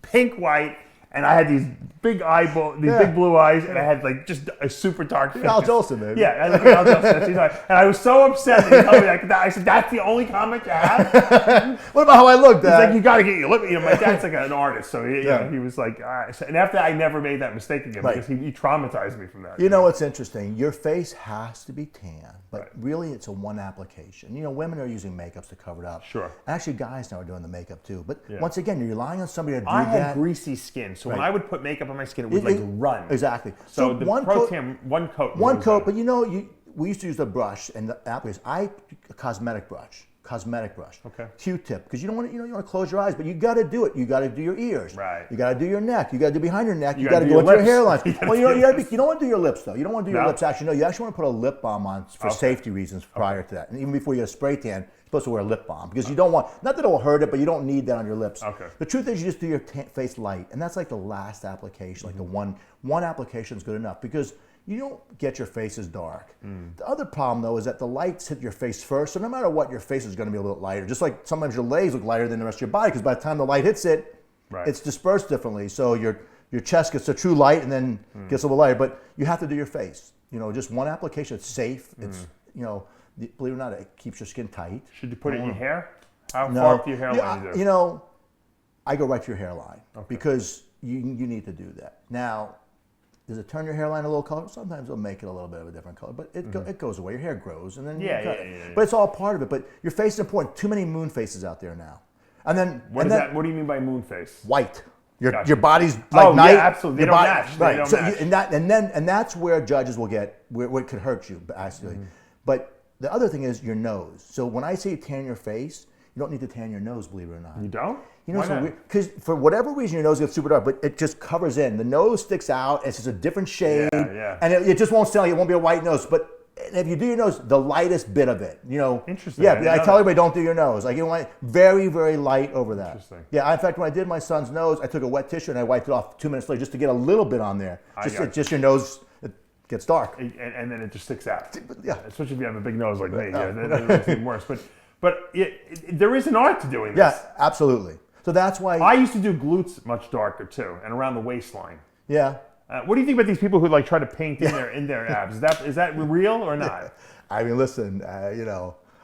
pink white, and I had these big big blue eyes, and I had like just a super dark face. Al Jolson, baby. Yeah, I look like Al Jolson. And I was so upset that he told me that. I said, "That's the only comment you have." What about how I look, Dad? He's like, "You got to get your lip." My dad's like an artist, so he was like, all right. And after that, I never made that mistake again because he traumatized me from that. You know what's interesting? Your face has to be tan, but really it's a one application. Women are using makeups to cover it up. Sure. Actually, guys now are doing the makeup too. But once again, you're relying on somebody to do that. I had greasy skin, so when I would put makeup on my skin, it would run. Exactly. So the one coat. One coat, but we used to use a brush and the applicators. A cosmetic brush. Okay. Q-tip, because you don't want to close your eyes, but you got to do it. You got to do your ears. Right. You got to do your neck. You got to do behind your neck. You got to go into your hairline. Well, you don't want to do your lips though. You don't want to do your lips. Actually, no. You actually want to put a lip balm on for safety reasons prior to that, and even before you get a spray tan, you're supposed to wear a lip balm because you don't want. Not that it will hurt it, but you don't need that on your lips. Okay. The truth is, you just do your face light, and that's like the last application. Like the one application is good enough because you don't get your faces dark. The other problem, though, is that the lights hit your face first, so no matter what, your face is going to be a little lighter. Just like sometimes your legs look lighter than the rest of your body, because by the time the light hits it, it's dispersed differently. So your chest gets a true light and then gets a little lighter. But you have to do your face. Just one application. It's safe. It's believe it or not, it keeps your skin tight. Should you put it in your hair? How far up to your hairline you do? I go right to your hairline because you need to do that. Now, does it turn your hairline a little color? Sometimes it'll make it a little bit of a different color, but it goes away. Your hair grows, and then you cut it. But it's all part of it. But your face is important. Too many moon faces out there now. And then what do you mean by moon face? White. Your body's like night. Yeah, absolutely. They don't match. Right. They don't match. And that's where judges will get where it could hurt you, actually. But the other thing is your nose. So when I say you tan your face, you don't need to tan your nose, believe it or not. You don't? Why not? Because for whatever reason, your nose gets super dark, but it just covers in. The nose sticks out. It's just a different shade. Yeah. And it just won't sell you. It won't be a white nose. But And if you do your nose, the lightest bit of it, Interesting. Yeah, I tell everybody don't do your nose. Like, very, very light over that. Interesting. Yeah, in fact, when I did my son's nose, I took a wet tissue and I wiped it off 2 minutes later just to get a little bit on there. Just your nose, it gets dark. And then it just sticks out. Yeah. Especially if you have a big nose like me. Yeah, that's even worse. But there is an art to doing this. Yeah, absolutely. So that's why I used to do glutes much darker too, and around the waistline. Yeah. What do you think about these people who try to paint in their abs? Is that real or not? I mean, listen,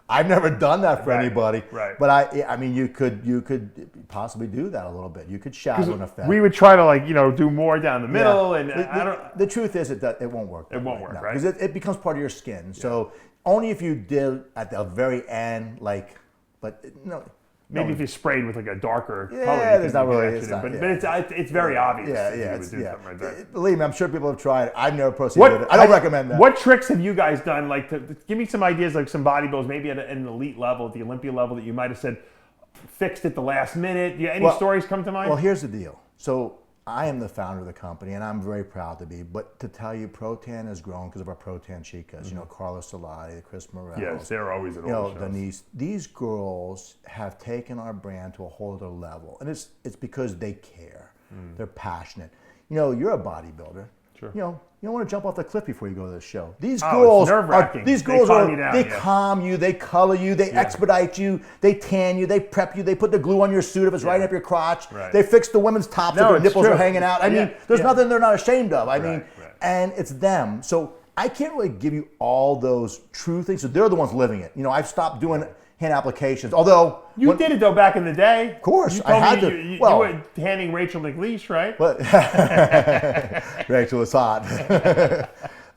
I've never done that for anybody. Right. But I mean, you could possibly do that a little bit. You could shadow an effect. We would try to do more down the middle, and the truth is it won't work. It won't work, right? Because it becomes part of your skin. Yeah. So only if you did at the very end, Maybe if you sprayed with a darker color. Yeah, there's not really. But it's very obvious. Yeah, if you would do something like that. Believe me, I'm sure people have tried it. I've never proceeded with it. I don't recommend that. What tricks have you guys done? Give me some ideas, like some bodybuilders, maybe at an elite level, at the Olympia level, that you might have said fixed at the last minute. Any stories come to mind? Well, here's the deal. So I am the founder of the company, and I'm very proud to be. But to tell you, Protan has grown because of our Protan chicas. Carlos Salati, Chris Morel. Yes, they're always at all the shows. These girls have taken our brand to a whole other level, and it's because they care. They're passionate. You're a bodybuilder. Sure. You don't want to jump off the cliff before you go to the show. These girls they calm you, they color you, they expedite you, they tan you, they prep you, they put the glue on your suit if it's right up your crotch. Right. They fix the women's tops if their nipples are hanging out. I mean, there's nothing they're not ashamed of. I mean, and it's them. So I can't really give you all those true things. So they're the ones living it. I've stopped doing hand applications. Although you did it though back in the day. Of course, I had to. You were handing Rachel McLeish, right? But Rachel was hot.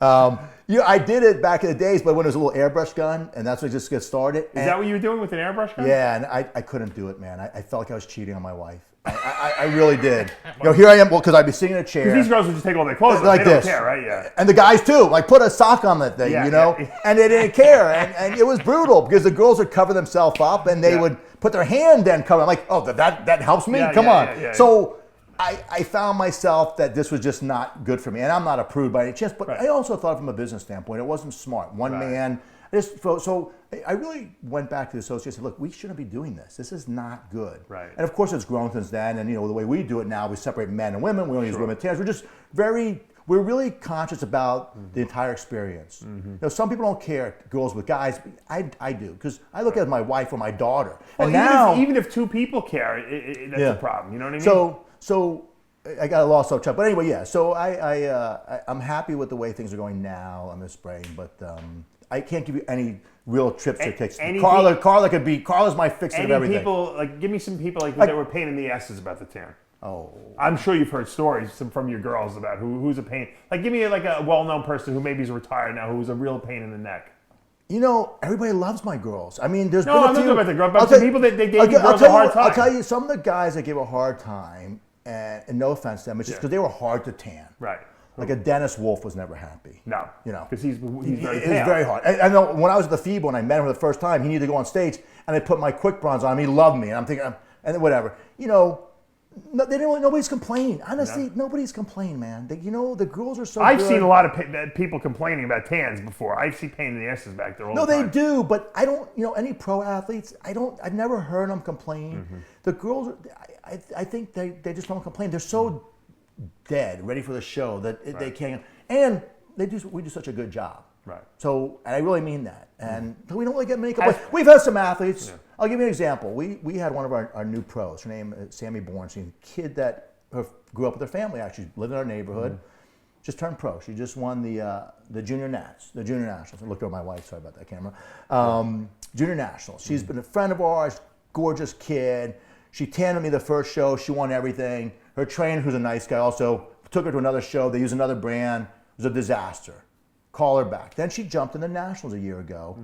I did it back in the days, but when it was a little airbrush gun, and that's when it just gets started. Is that what you were doing with an airbrush gun? Yeah, and I couldn't do it, man. I felt like I was cheating on my wife. I really did. Here I am, because I'd be sitting in a chair. These girls would just take all their clothes off. Like they this. Don't care, right? Yeah. And the guys too, put a sock on that thing, and they didn't care. And it was brutal because the girls would cover themselves up and they would put their hand then cover. I'm like, oh, that helps me? Come on. So I found myself that this was just not good for me. And I'm not a prude by any chance, but I also thought from a business standpoint, it wasn't smart. One man. So I really went back to the associate and said, look, we shouldn't be doing this. This is not good. Right. And of course it's grown since then. And the way we do it now, we separate men and women. We don't use women tanners. We're really conscious about the entire experience. Some people don't care, girls with guys. I do, because I look at my wife or my daughter. Well, and even if two people care, that's a problem. You know what I mean? So I got a lost track. But anyway, yeah. So I'm happy with the way things are going now on this spraying, but I can't give you any real tips or tricks. Carla's my fixer of everything. People, give me some people that were pain in the asses about the tan. Oh. I'm sure you've heard stories from your girls about who's a pain. Give me a well-known person who maybe is retired now who's a real pain in the neck. Everybody loves my girls. I mean, there's I'm not talking about the girls, but the people that they gave girls a hard time. I'll tell you, some of the guys that gave a hard time, and no offense to them, it's just because they were hard to tan. Right. Like a Dennis Wolf was never happy. No. Because he's very pale. It's very hard. I know when I was at the FIBO and I met him for the first time, he needed to go on stage, and I put my quick bronze on him. He loved me, and I'm thinking, and whatever. Nobody's complaining. Honestly, nobody's complaining, man. The girls are so good. I've seen a lot of people complaining about tans before. I see pain in the asses back there all the time. No, they do, but I don't, any pro athletes, I've never heard them complain. The girls, I think they just don't complain. They're so dead, ready for the show that they can't, and we do such a good job. Right. So, and I really mean that. And we don't really get many complaints. We've had some athletes. Yeah. I'll give you an example. We had one of our new pros. Her name is Sammy Bornstein, a kid that grew up with her family, actually lived in our neighborhood, just turned pro. She just won the junior nationals. I looked over my wife, sorry about that camera. Junior nationals. She's been a friend of ours, gorgeous kid. She tanned me the first show. She won everything. Her trainer, who's a nice guy, also took her to another show. They used another brand. It was a disaster. Call her back. Then she jumped in the nationals a year ago,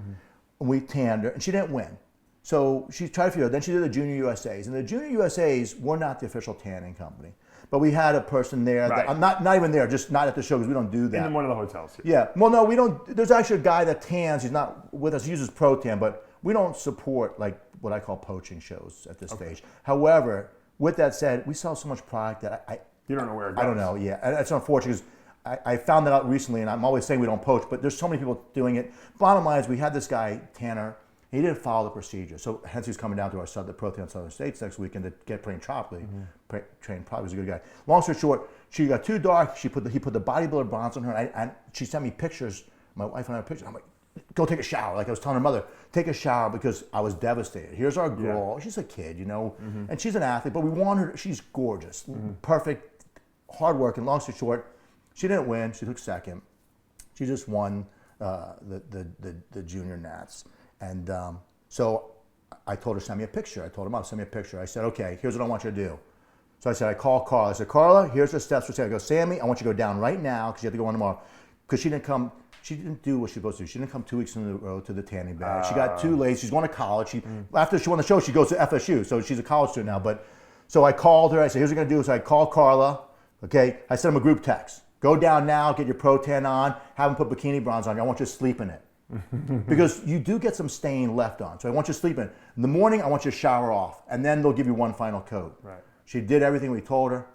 and we tanned her, and she didn't win. So she tried to figure out. Then she did the Junior USAs, and the Junior USAs were not the official tanning company, but we had a person there. That, I'm not even there, just not at the show because we don't do that. In one of the hotels. Yeah. Well, no, we don't. There's actually a guy that tans. He's not with us. He uses Protan, but we don't support what I call poaching shows at this stage. However, with that said, we sell so much product that you don't know where it goes. I don't know. Yeah, and it's unfortunate because I found that out recently, and I'm always saying we don't poach, but there's so many people doing it. Bottom line is we had this guy, Tanner, he didn't follow the procedure. So hence he's coming down to the Protein on Southern States next weekend to get trained properly. Trained properly, he's a good guy. Long story short, she got too dark. He put the bodybuilder bronze on her, and she sent me pictures. My wife and I have pictures. I'm like, go take a shower. Like I was telling her mother, take a shower because I was devastated. Here's our girl. Yeah. She's a kid, and she's an athlete, but we want her. She's gorgeous, perfect, hardworking. Long story short, she didn't win. She took second. She just won the junior nats. And so I told her, send me a picture. I told her, Mom, send me a picture. I said, okay, here's what I want you to do. So I said, I call Carla. I said, Carla, here's the steps. I go, Sammy, I want you to go down right now because you have to go on tomorrow. Because she didn't do what she was supposed to do. She didn't come 2 weeks in a row to the tanning bag. She got too late. She's going to college. After she won the show, she goes to FSU. So she's a college student now. So I called her. I said, here's what I'm going to do. So I called Carla. Okay. I sent him a group text. Go down now, get your Pro-Tan on, have him put bikini bronze on you. I want you to sleep in it. Because you do get some stain left on. So I want you to sleep in it. In the morning, I want you to shower off. And then they'll give you one final coat. Right. She did everything we told her.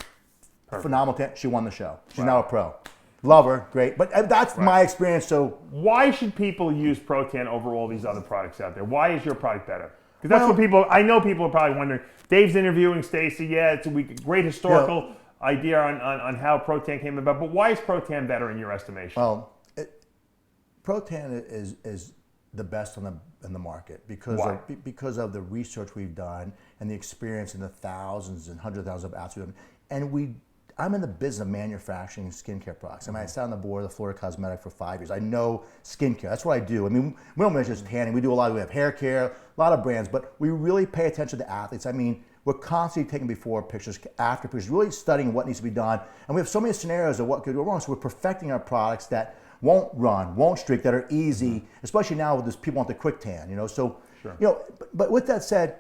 Perfect. Phenomenal tan. She won the show. She's now a pro. Love her. Great. But that's my experience. So why should people use Pro-Tan over all these other products out there? Why is your product better? Because that's what people, I know people are probably wondering. Dave's interviewing Stacy. Yeah, it's a great historical idea on how Pro-Tan came about. But why is Pro-Tan better in your estimation? Well, Pro-Tan is the best in the market because of the research we've done and the experience in the thousands and hundreds of thousands of athletes. And I'm in the business of manufacturing skincare products. I mean, I sat on the board of the Florida Cosmetic for 5 years. I know skincare. That's what I do. I mean, we don't just tanning. We do a lot. We have hair care, a lot of brands, but we really pay attention to athletes. I mean, we're constantly taking before pictures, after pictures, really studying what needs to be done. And we have so many scenarios of what could go wrong. So we're perfecting our products that won't run, won't streak, that are easy, especially now with this, people want the quick tan, So, but with that said,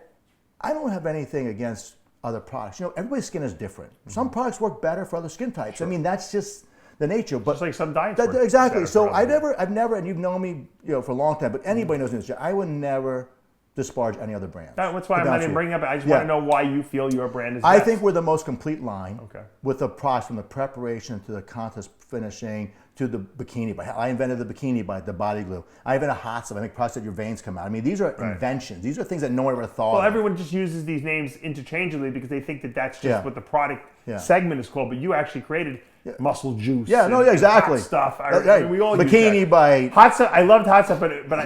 I don't have anything against other products. Everybody's skin is different. Some products work better for other skin types. Sure. I mean, that's just the nature. But just like some diets. Exactly. So I've never, and you've known me, for a long time, but anybody knows this. I would never disparage any other brand. That's why I'm not even bringing up. I just want to know why you feel your brand is best. I think we're the most complete line with the products from the preparation to the contest finishing to the bikini. I invented the bikini by the body glue. I invented hot stuff. I make products that your veins come out. I mean, these are inventions. These are things that no one ever thought of. Everyone just uses these names interchangeably because they think that that's just what the product segment is called. But you actually created muscle juice. Exactly. Hot stuff. We all bikini use that. By hot stuff. I loved hot stuff, but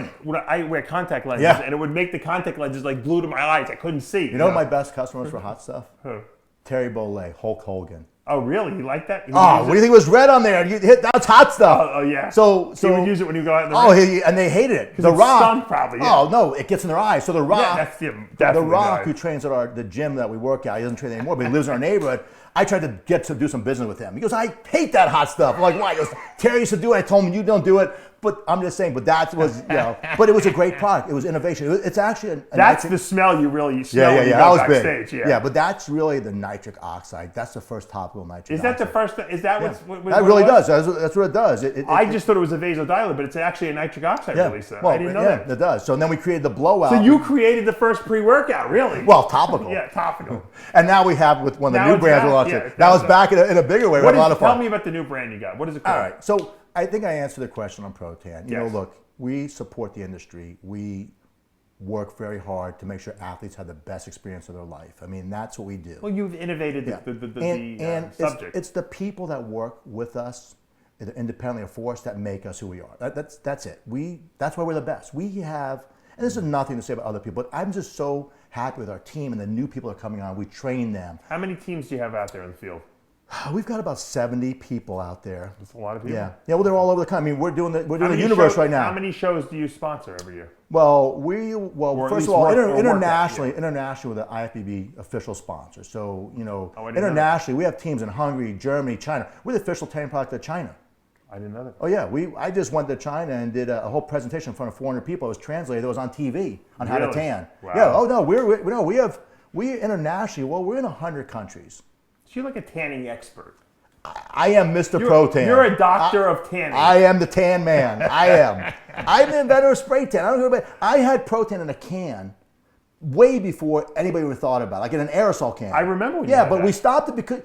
I wear contact lenses, and it would make the contact lenses like glue to my eyes. I couldn't see. You know my best customers for hot stuff? Who? Terry Bollea, Hulk Hogan. Oh, really? You like that? What do you think was red on there? That's hot stuff. Oh, yeah. So you would use it when you go out in the ring? And they hated it. The Rock. Stunk, probably. Yeah. Oh, no, it gets in their eyes. So The Rock, The Rock, who trains at the gym that we work at, he doesn't train anymore, but he lives in our neighborhood. I tried to get to do some business with him. He goes, I hate that hot stuff. I'm like, why? He goes, Terry used to do it. I told him, you don't do it. But I'm just saying, but but it was a great product. It was innovation. It's actually that's the smell you really smell when you go backstage. Yeah, but that's really the nitric oxide. That's the first topical nitric oxide. Is that the first? Is that what that really does? That's what it does. I just thought it was a vasodilator, but it's actually a nitric oxide release. Well, I didn't know that. It does. So then we created the blowout. So you created the first pre-workout, really? Well, topical. Yeah, topical. And now we have with one of the new brands we're launching. Now it's back in a bigger way. We have a lot of fun. Tell me about the new brand you got. What is it called? All right. So I think I answered the question on Pro-Tan. Look, we support the industry. We work very hard to make sure athletes have the best experience of their life. I mean, that's what we do. Well, you've innovated the subject. It's the people that work with us, either independently or for us, that make us who we are. That's it. That's why we're the best. We have, and this is nothing to say about other people, but I'm just so happy with our team and the new people that are coming on. We train them. How many teams do you have out there in the field? We've got about 70 people out there. That's a lot of people. Yeah. Well, they're all over the country. I mean, we're doing the universe right now. How many shows do you sponsor every year? Well, first of all, internationally, we're the IFBB official sponsor. So, internationally, we have teams in Hungary, Germany, China. We're the official training product of China. I didn't know that. Oh yeah, I just went to China and did a whole presentation in front of 400 people. It was translated. It was on TV on how to tan. Wow. Yeah. Oh no, we internationally. Well, we're in 100 countries. So you're like a tanning expert. I am Mr. Pro-Tan. You're a doctor of tanning. I am the tan man. I am. I'm the inventor of spray tan. I don't know about. I had Pro-Tan in a can way before anybody ever thought about it, like in an aerosol can. I remember when you Yeah, had but that. we stopped it because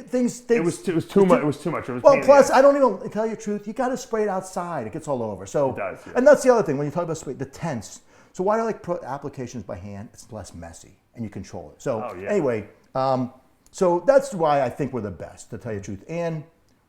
things It was too much. It was too much. It was well, pain in the plus, ass. I don't even tell you the truth. You got to spray it outside; it gets all over. So, It does, yeah. And that's the other thing when you talk about spray, the tents. So why do I like applications by hand? It's less messy and you control it. So anyway, so that's why I think we're the best, to tell you the truth. And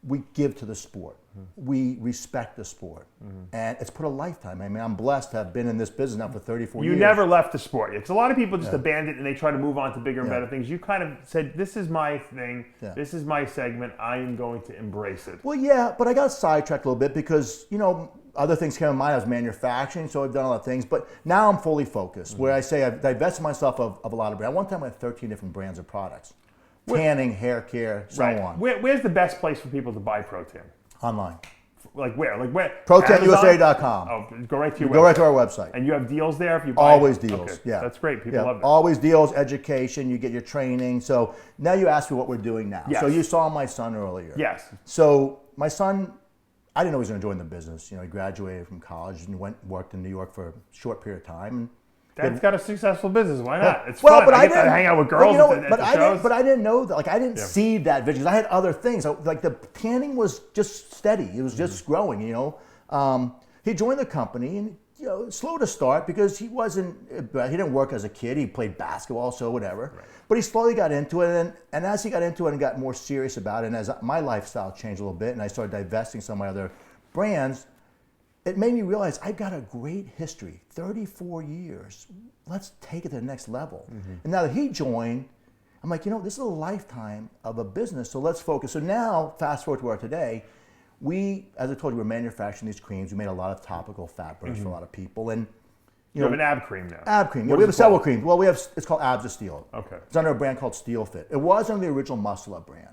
we give to the sport. We respect the sport. And it's put a lifetime. I mean, I'm blessed to have been in this business now for 34 years. You never left the sport. Because a lot of people just abandon it and they try to move on to bigger and better things. You kind of said, this is my thing. Yeah. This is my segment. I am going to embrace it. Well, yeah, but I got sidetracked a little bit because, you know, other things came to mind. I was manufacturing, so I've done a lot of things. But now I'm fully focused, where I say I've divested myself of a lot of brands. One time I had 13 different brands of products. Tanning, hair care, so on. Where's the best place for people to buy protein? Online. Like where? ProteinUSA.com. Oh, go right to your website. Go right to our website. And you have deals there if you buy Always it? deals. Okay. Yeah. That's great. People love that. Always deals, education, you get your training. So now you ask me what we're doing now. Yes. So you saw my son earlier. Yes. So my son, I didn't know he was going to join the business. You know, he graduated from college and worked in New York for a short period of time. Dad's got a successful business. Why not? It's well, fun. but I I get didn't to hang out with but girls you know, at but the I shows. didn't. But I didn't know that. Like I didn't see that vision. 'Cause I had other things. Like the tanning was just steady. It was just growing. You know, he joined the company and you know slow to start because he wasn't. He didn't work as a kid. He played basketball, so whatever. Right. But he slowly got into it, and as he got into it and got more serious about it, and as my lifestyle changed a little bit, and I started divesting some of my other brands. It made me realize I've got a great history, 34 years. Let's take it to the next level. And now that he joined, I'm like, you know, this is a lifetime of a business, so let's focus. So now, fast forward to where today, as I told you, we're manufacturing these creams. We made a lot of topical fat burns for a lot of people. And you have an ab cream now. Ab cream. Yeah, What we is have it several called? creams. Well, it's called Abs of Steel. Okay. It's under a brand called Steel Fit. It was under the original Muscle Up brand.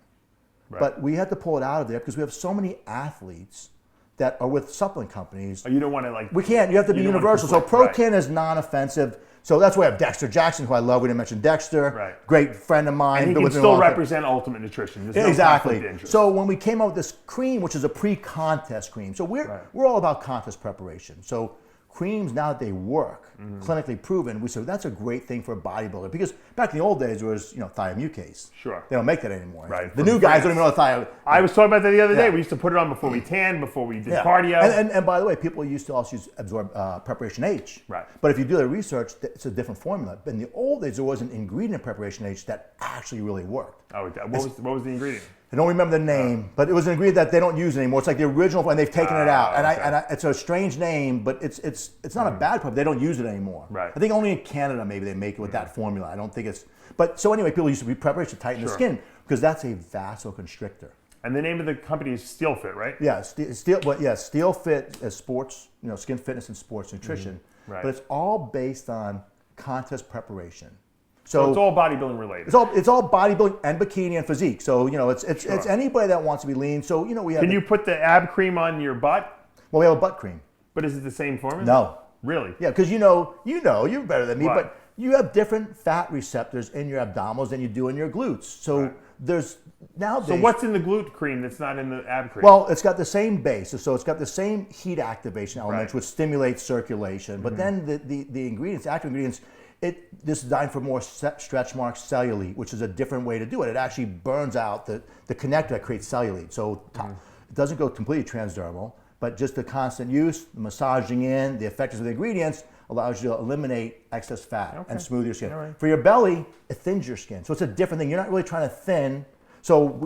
Right. But we had to pull it out of there because we have so many athletes that are with supplement companies. Oh, you don't want to like. We can't. You have to be don't want universal. So conflict, Procan is non-offensive. So that's why I have Dexter Jackson, who I love. We didn't mention Dexter. Right. Great friend of mine. And he been can with me a still long time. represent Ultimate Nutrition. There's no Exactly. conflict of interest. So when we came out with this cream, which is a pre-contest cream, so we're all about contest preparation. So creams now that they work, clinically proven, we said that's a great thing for a bodybuilder because back in the old days there was thiamucase. Sure. They don't make that anymore. Right. The new guys don't even know what thiamucase. I was talking about that the other day. Yeah. We used to put it on before we tanned, before we did Yeah. cardio. And by the way, people used to also absorb preparation H. Right. But if you do the research, it's a different formula. But in the old days, there was an ingredient in preparation H that actually really worked. Oh, what was the ingredient? I don't remember the name, but it was an ingredient that they don't use anymore. It's like the original, and they've taken it out. And okay. it's a strange name, but it's not a bad problem. They don't use it anymore. Right. I think only in Canada maybe they make it with that formula. I don't think it's. But so anyway, people used to be preparation to tighten the skin because that's a vasoconstrictor. And the name of the company is Steel Fit, right? Yeah, Steel Fit is sports, skin fitness and sports nutrition. Right. But it's all based on contest preparation. So it's all bodybuilding related. It's all bodybuilding and bikini and physique. So it's anybody that wants to be lean. So we have. Can you put the ab cream on your butt? Well, we have a butt cream. But is it the same formula? No. Really? Yeah, because you're better than me, What? but you have different fat receptors in your abdominals than you do in your glutes. So there's nowadays. So what's in the glute cream that's not in the ab cream? Well, it's got the same base, so it's got the same heat activation elements, Right. which stimulates circulation. But then the ingredients, active ingredients, this is designed for more stretch mark cellulite, which is a different way to do it. It actually burns out the connector that creates cellulite. So it doesn't go completely transdermal, but just the constant use, the massaging in, the effectiveness of the ingredients allows you to eliminate excess fat and smooth your skin. Right. For your belly, it thins your skin. So it's a different thing. You're not really trying to thin. So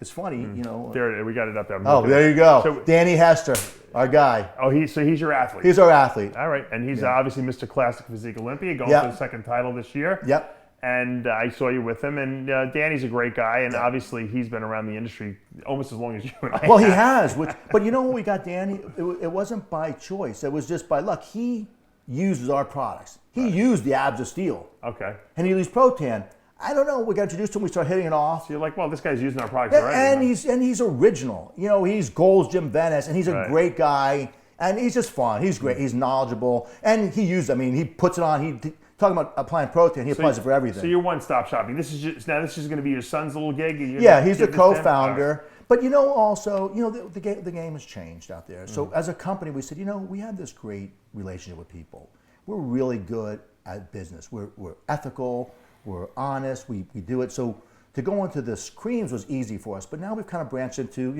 it's funny, There, we got it up there. Oh, there you go. So, Danny Hester, our guy. oh, he's your athlete. He's our athlete. All right, and he's obviously Mr. Classic Physique Olympia, going Yep. for the second title this year. Yep. And I saw you with him, and Danny's a great guy, and obviously he's been around the industry almost as long as you and I. Well, he have. has. But you know when we got Danny? It wasn't by choice. It was just by luck. He uses our products. He used the Abs of Steel. Okay. And he used Protan. I don't know. We got introduced to him. We started hitting it off. So you're like, well, this guy's using our products already. And he's original. He's Gold's Jim Venice, and he's a great guy. And he's just fun. He's great. He's knowledgeable. And he he puts it on. Talking about applying protein, he applies it for everything. So you're one-stop shopping. This is going to be your son's little gig. Yeah, he's the co-founder. But also, the game has changed out there. So as a company, we said, we have this great relationship with people. We're really good business. We're ethical, we're honest, we do it. So to go into the creams was easy for us, but now we've kind of branched into,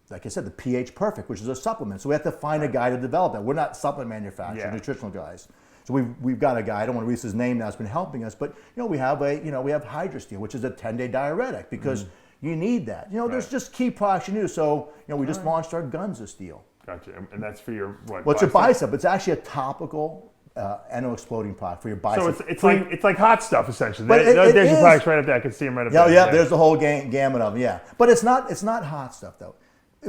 like I said, the pH Perfect, which is a supplement. So we have to find a guy to develop it. We're not supplement manufacturers, nutritional guys. So we've got a guy, I don't want to release his name now, that's been helping us, but we have we have HydroSteel, which is a 10-day diuretic because you need that. There's just key products you need. So, we just launched our Guns of Steel. Gotcha. And that's for your what? What's your bicep? It's actually a topical endo-exploding product for your bicep. So it's like hot stuff essentially. But There's your products right up there. I can see them right up there. Yeah, there's the whole gamut of them. Yeah, but it's not hot stuff though.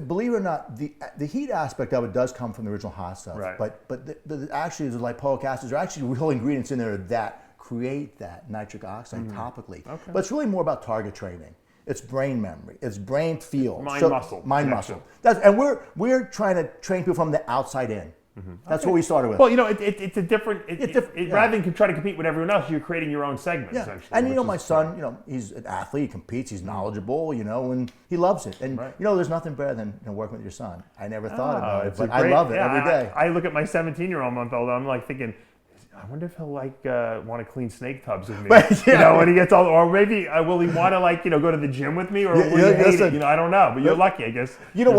Believe it or not, the heat aspect of it does come from the original hot stuff. Right. But actually, the lipoic acids are actually real ingredients in there that create that nitric oxide topically. Okay. But it's really more about target training. It's brain memory. It's brain field. Mind-muscle. Mind-muscle. And we're trying to train people from the outside in. That's what we started with. Well, it's a different. Rather than try to compete with everyone else, you're creating your own segment. Yeah. Essentially. And my son, he's an athlete. He competes. He's knowledgeable. And he loves it. And there's nothing better than working with your son. I never thought about it, but I love it every day. I look at my 17-year-old month-old. I'm like thinking, I wonder if he'll want to clean snake tubs with me. When he gets old, or maybe will he want to go to the gym with me, or will he hate it? I don't know. But you're lucky, I guess. I don't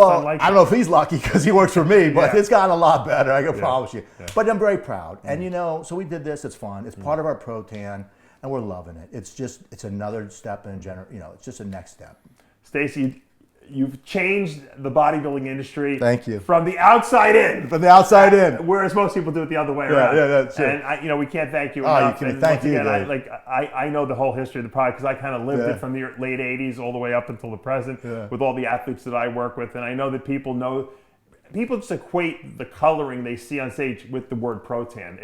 know if he's lucky because he works for me, but it's gotten a lot better. I can promise you. Yeah. But I'm very proud, and so we did this. It's fun. It's part of our Protan, and we're loving it. It's another step in it's just a next step. Stacy, you've changed the bodybuilding industry. Thank you. From the outside in. From the outside in. Whereas most people do it the other way around. Yeah, that's it. And we can't thank you enough. Thank you. I know the whole history of the product because I kind of lived it from the late '80s all the way up until the present with all the athletes that I work with, and I know that people just equate the coloring they see on stage with the word Protan.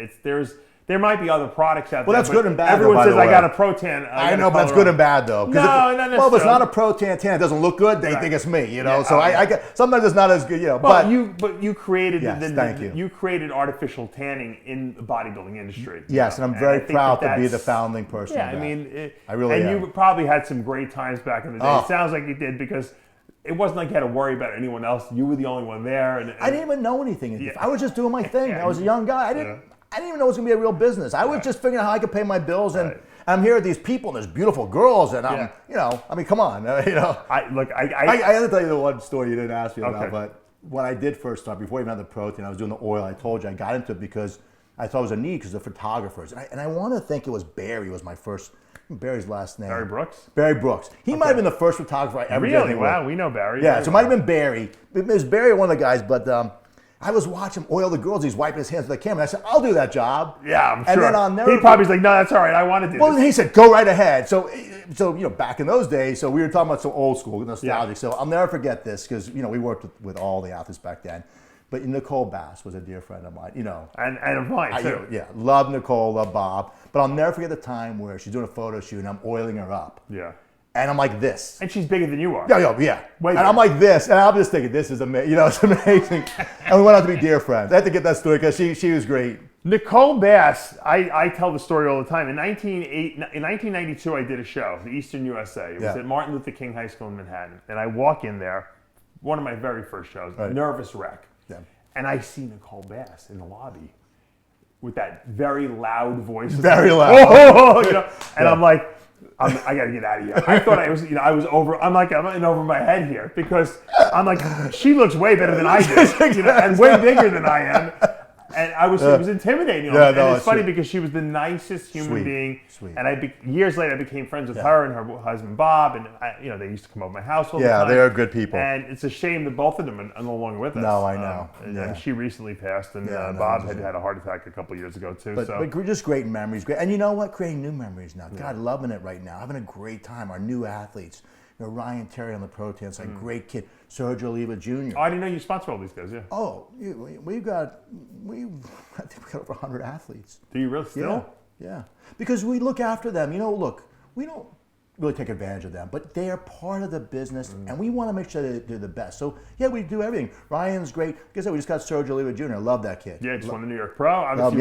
There might be other products out there. Well, that's good and bad. Everyone says I got a Protan. I know, but that's good and bad though. No, not necessarily. If it's not a Protan tan, it doesn't look good. They think it's me, So I get sometimes it's not as good, But you created you created artificial tanning in the bodybuilding industry. Yes, and I'm very proud to be the founding person. Yeah, of that. I mean, I really am. And you probably had some great times back in the day. It sounds like you did because it wasn't like you had to worry about anyone else. You were the only one there. And I didn't even know anything. I was just doing my thing. I was a young guy. I didn't even know it was going to be a real business. I was just figuring out how I could pay my bills, and I'm here with these people, and there's beautiful girls, and I'm, come on, I have to tell you the one story you didn't ask me about, but when I did first start, before I even had the Protein, I was doing the oil. I told you I got into it because I thought it was a need because of photographers, and I want to think it was Barry was my first. Barry's last name. Barry Brooks? Barry Brooks. He might have been the first photographer I ever did. Really? Wow, we know Barry. Yeah, so it might have been Barry. It was Barry, one of the guys, but I was watching him oil the girls. He's wiping his hands with the camera. And I said, I'll do that job. Yeah, I'm sure. And then I'll never. He probably was like, no, that's all right. I want to do Well, this. he said, go right ahead. So back in those days, so we were talking about some old school nostalgic. Yeah. So I'll never forget this because, we worked with all the athletes back then. But Nicole Bass was a dear friend of mine, And of mine, too. Love Nicole, love Bob. But I'll never forget the time where she's doing a photo shoot and I'm oiling her up. Yeah. And I'm like this. And she's bigger than you are. Yeah. And I'm like this. And I'm just thinking, this is amazing. It's amazing. And we went out to be dear friends. I had to get that story because she was great. Nicole Bass, I tell the story all the time. In 1992, I did a show, the Eastern USA. It was at Martin Luther King High School in Manhattan. And I walk in there, one of my very first shows, nervous wreck. Yeah. And I see Nicole Bass in the lobby with that very loud voice. Very loud. And I'm like, I got to get out of here. I thought I was, I was over. I'm in over my head here because I'm like, she looks way better than I did, and way bigger than I am. And it was intimidating. And it's funny because she was the nicest human being. Sweet. And years later, I became friends with her and her husband Bob, and they used to come over to my house all the time. Yeah, they're good people. And it's a shame that both of them are no longer with us. No, I know. And she recently passed, and Bob had a heart attack a couple years ago too. But just great memories. Great, and you know what? Creating new memories now. God, loving it right now. Having a great time. Our new athletes. Ryan Terry on the Protein, a great kid. Sergio Oliva Jr. Oh, I didn't know you sponsor all these guys, yeah. Oh, I think we got over 100 athletes. Do you really still? Yeah. Because we look after them. Look, we don't really take advantage of them, but they are part of the business, and we want to make sure that they're the best. So, we do everything. Ryan's great. Like I said, we just got Sergio Oliva Jr. I love that kid. Yeah, just won the New York Pro. Obviously,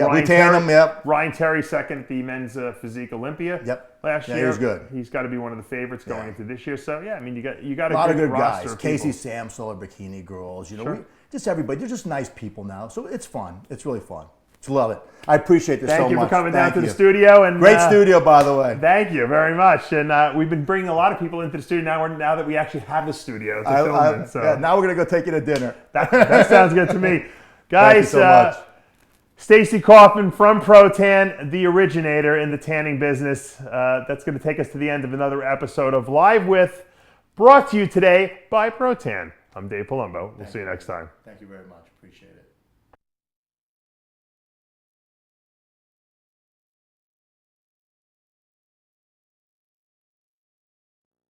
Ryan Terry second at the men's physique Olympia last year. Yeah, he's good. He's got to be one of the favorites going into this year. So, you got a lot of good roster guys. Casey Samsel, Bikini Girls. Just everybody. They're just nice people now. So it's fun. It's really fun. Just love it. I appreciate this so much. Thank you for coming down to the studio. And great studio, by the way. Thank you very much. And we've been bringing a lot of people into the studio now that we actually have the studio to film in. So yeah, now we're going to go take you to dinner. That sounds good to me. Guys, thank you so much. Stacy Kaufman from ProTan, the originator in the tanning business. That's going to take us to the end of another episode of Live With, brought to you today by ProTan. I'm Dave Palumbo. We'll see you next time. Thank you very much. Appreciate it.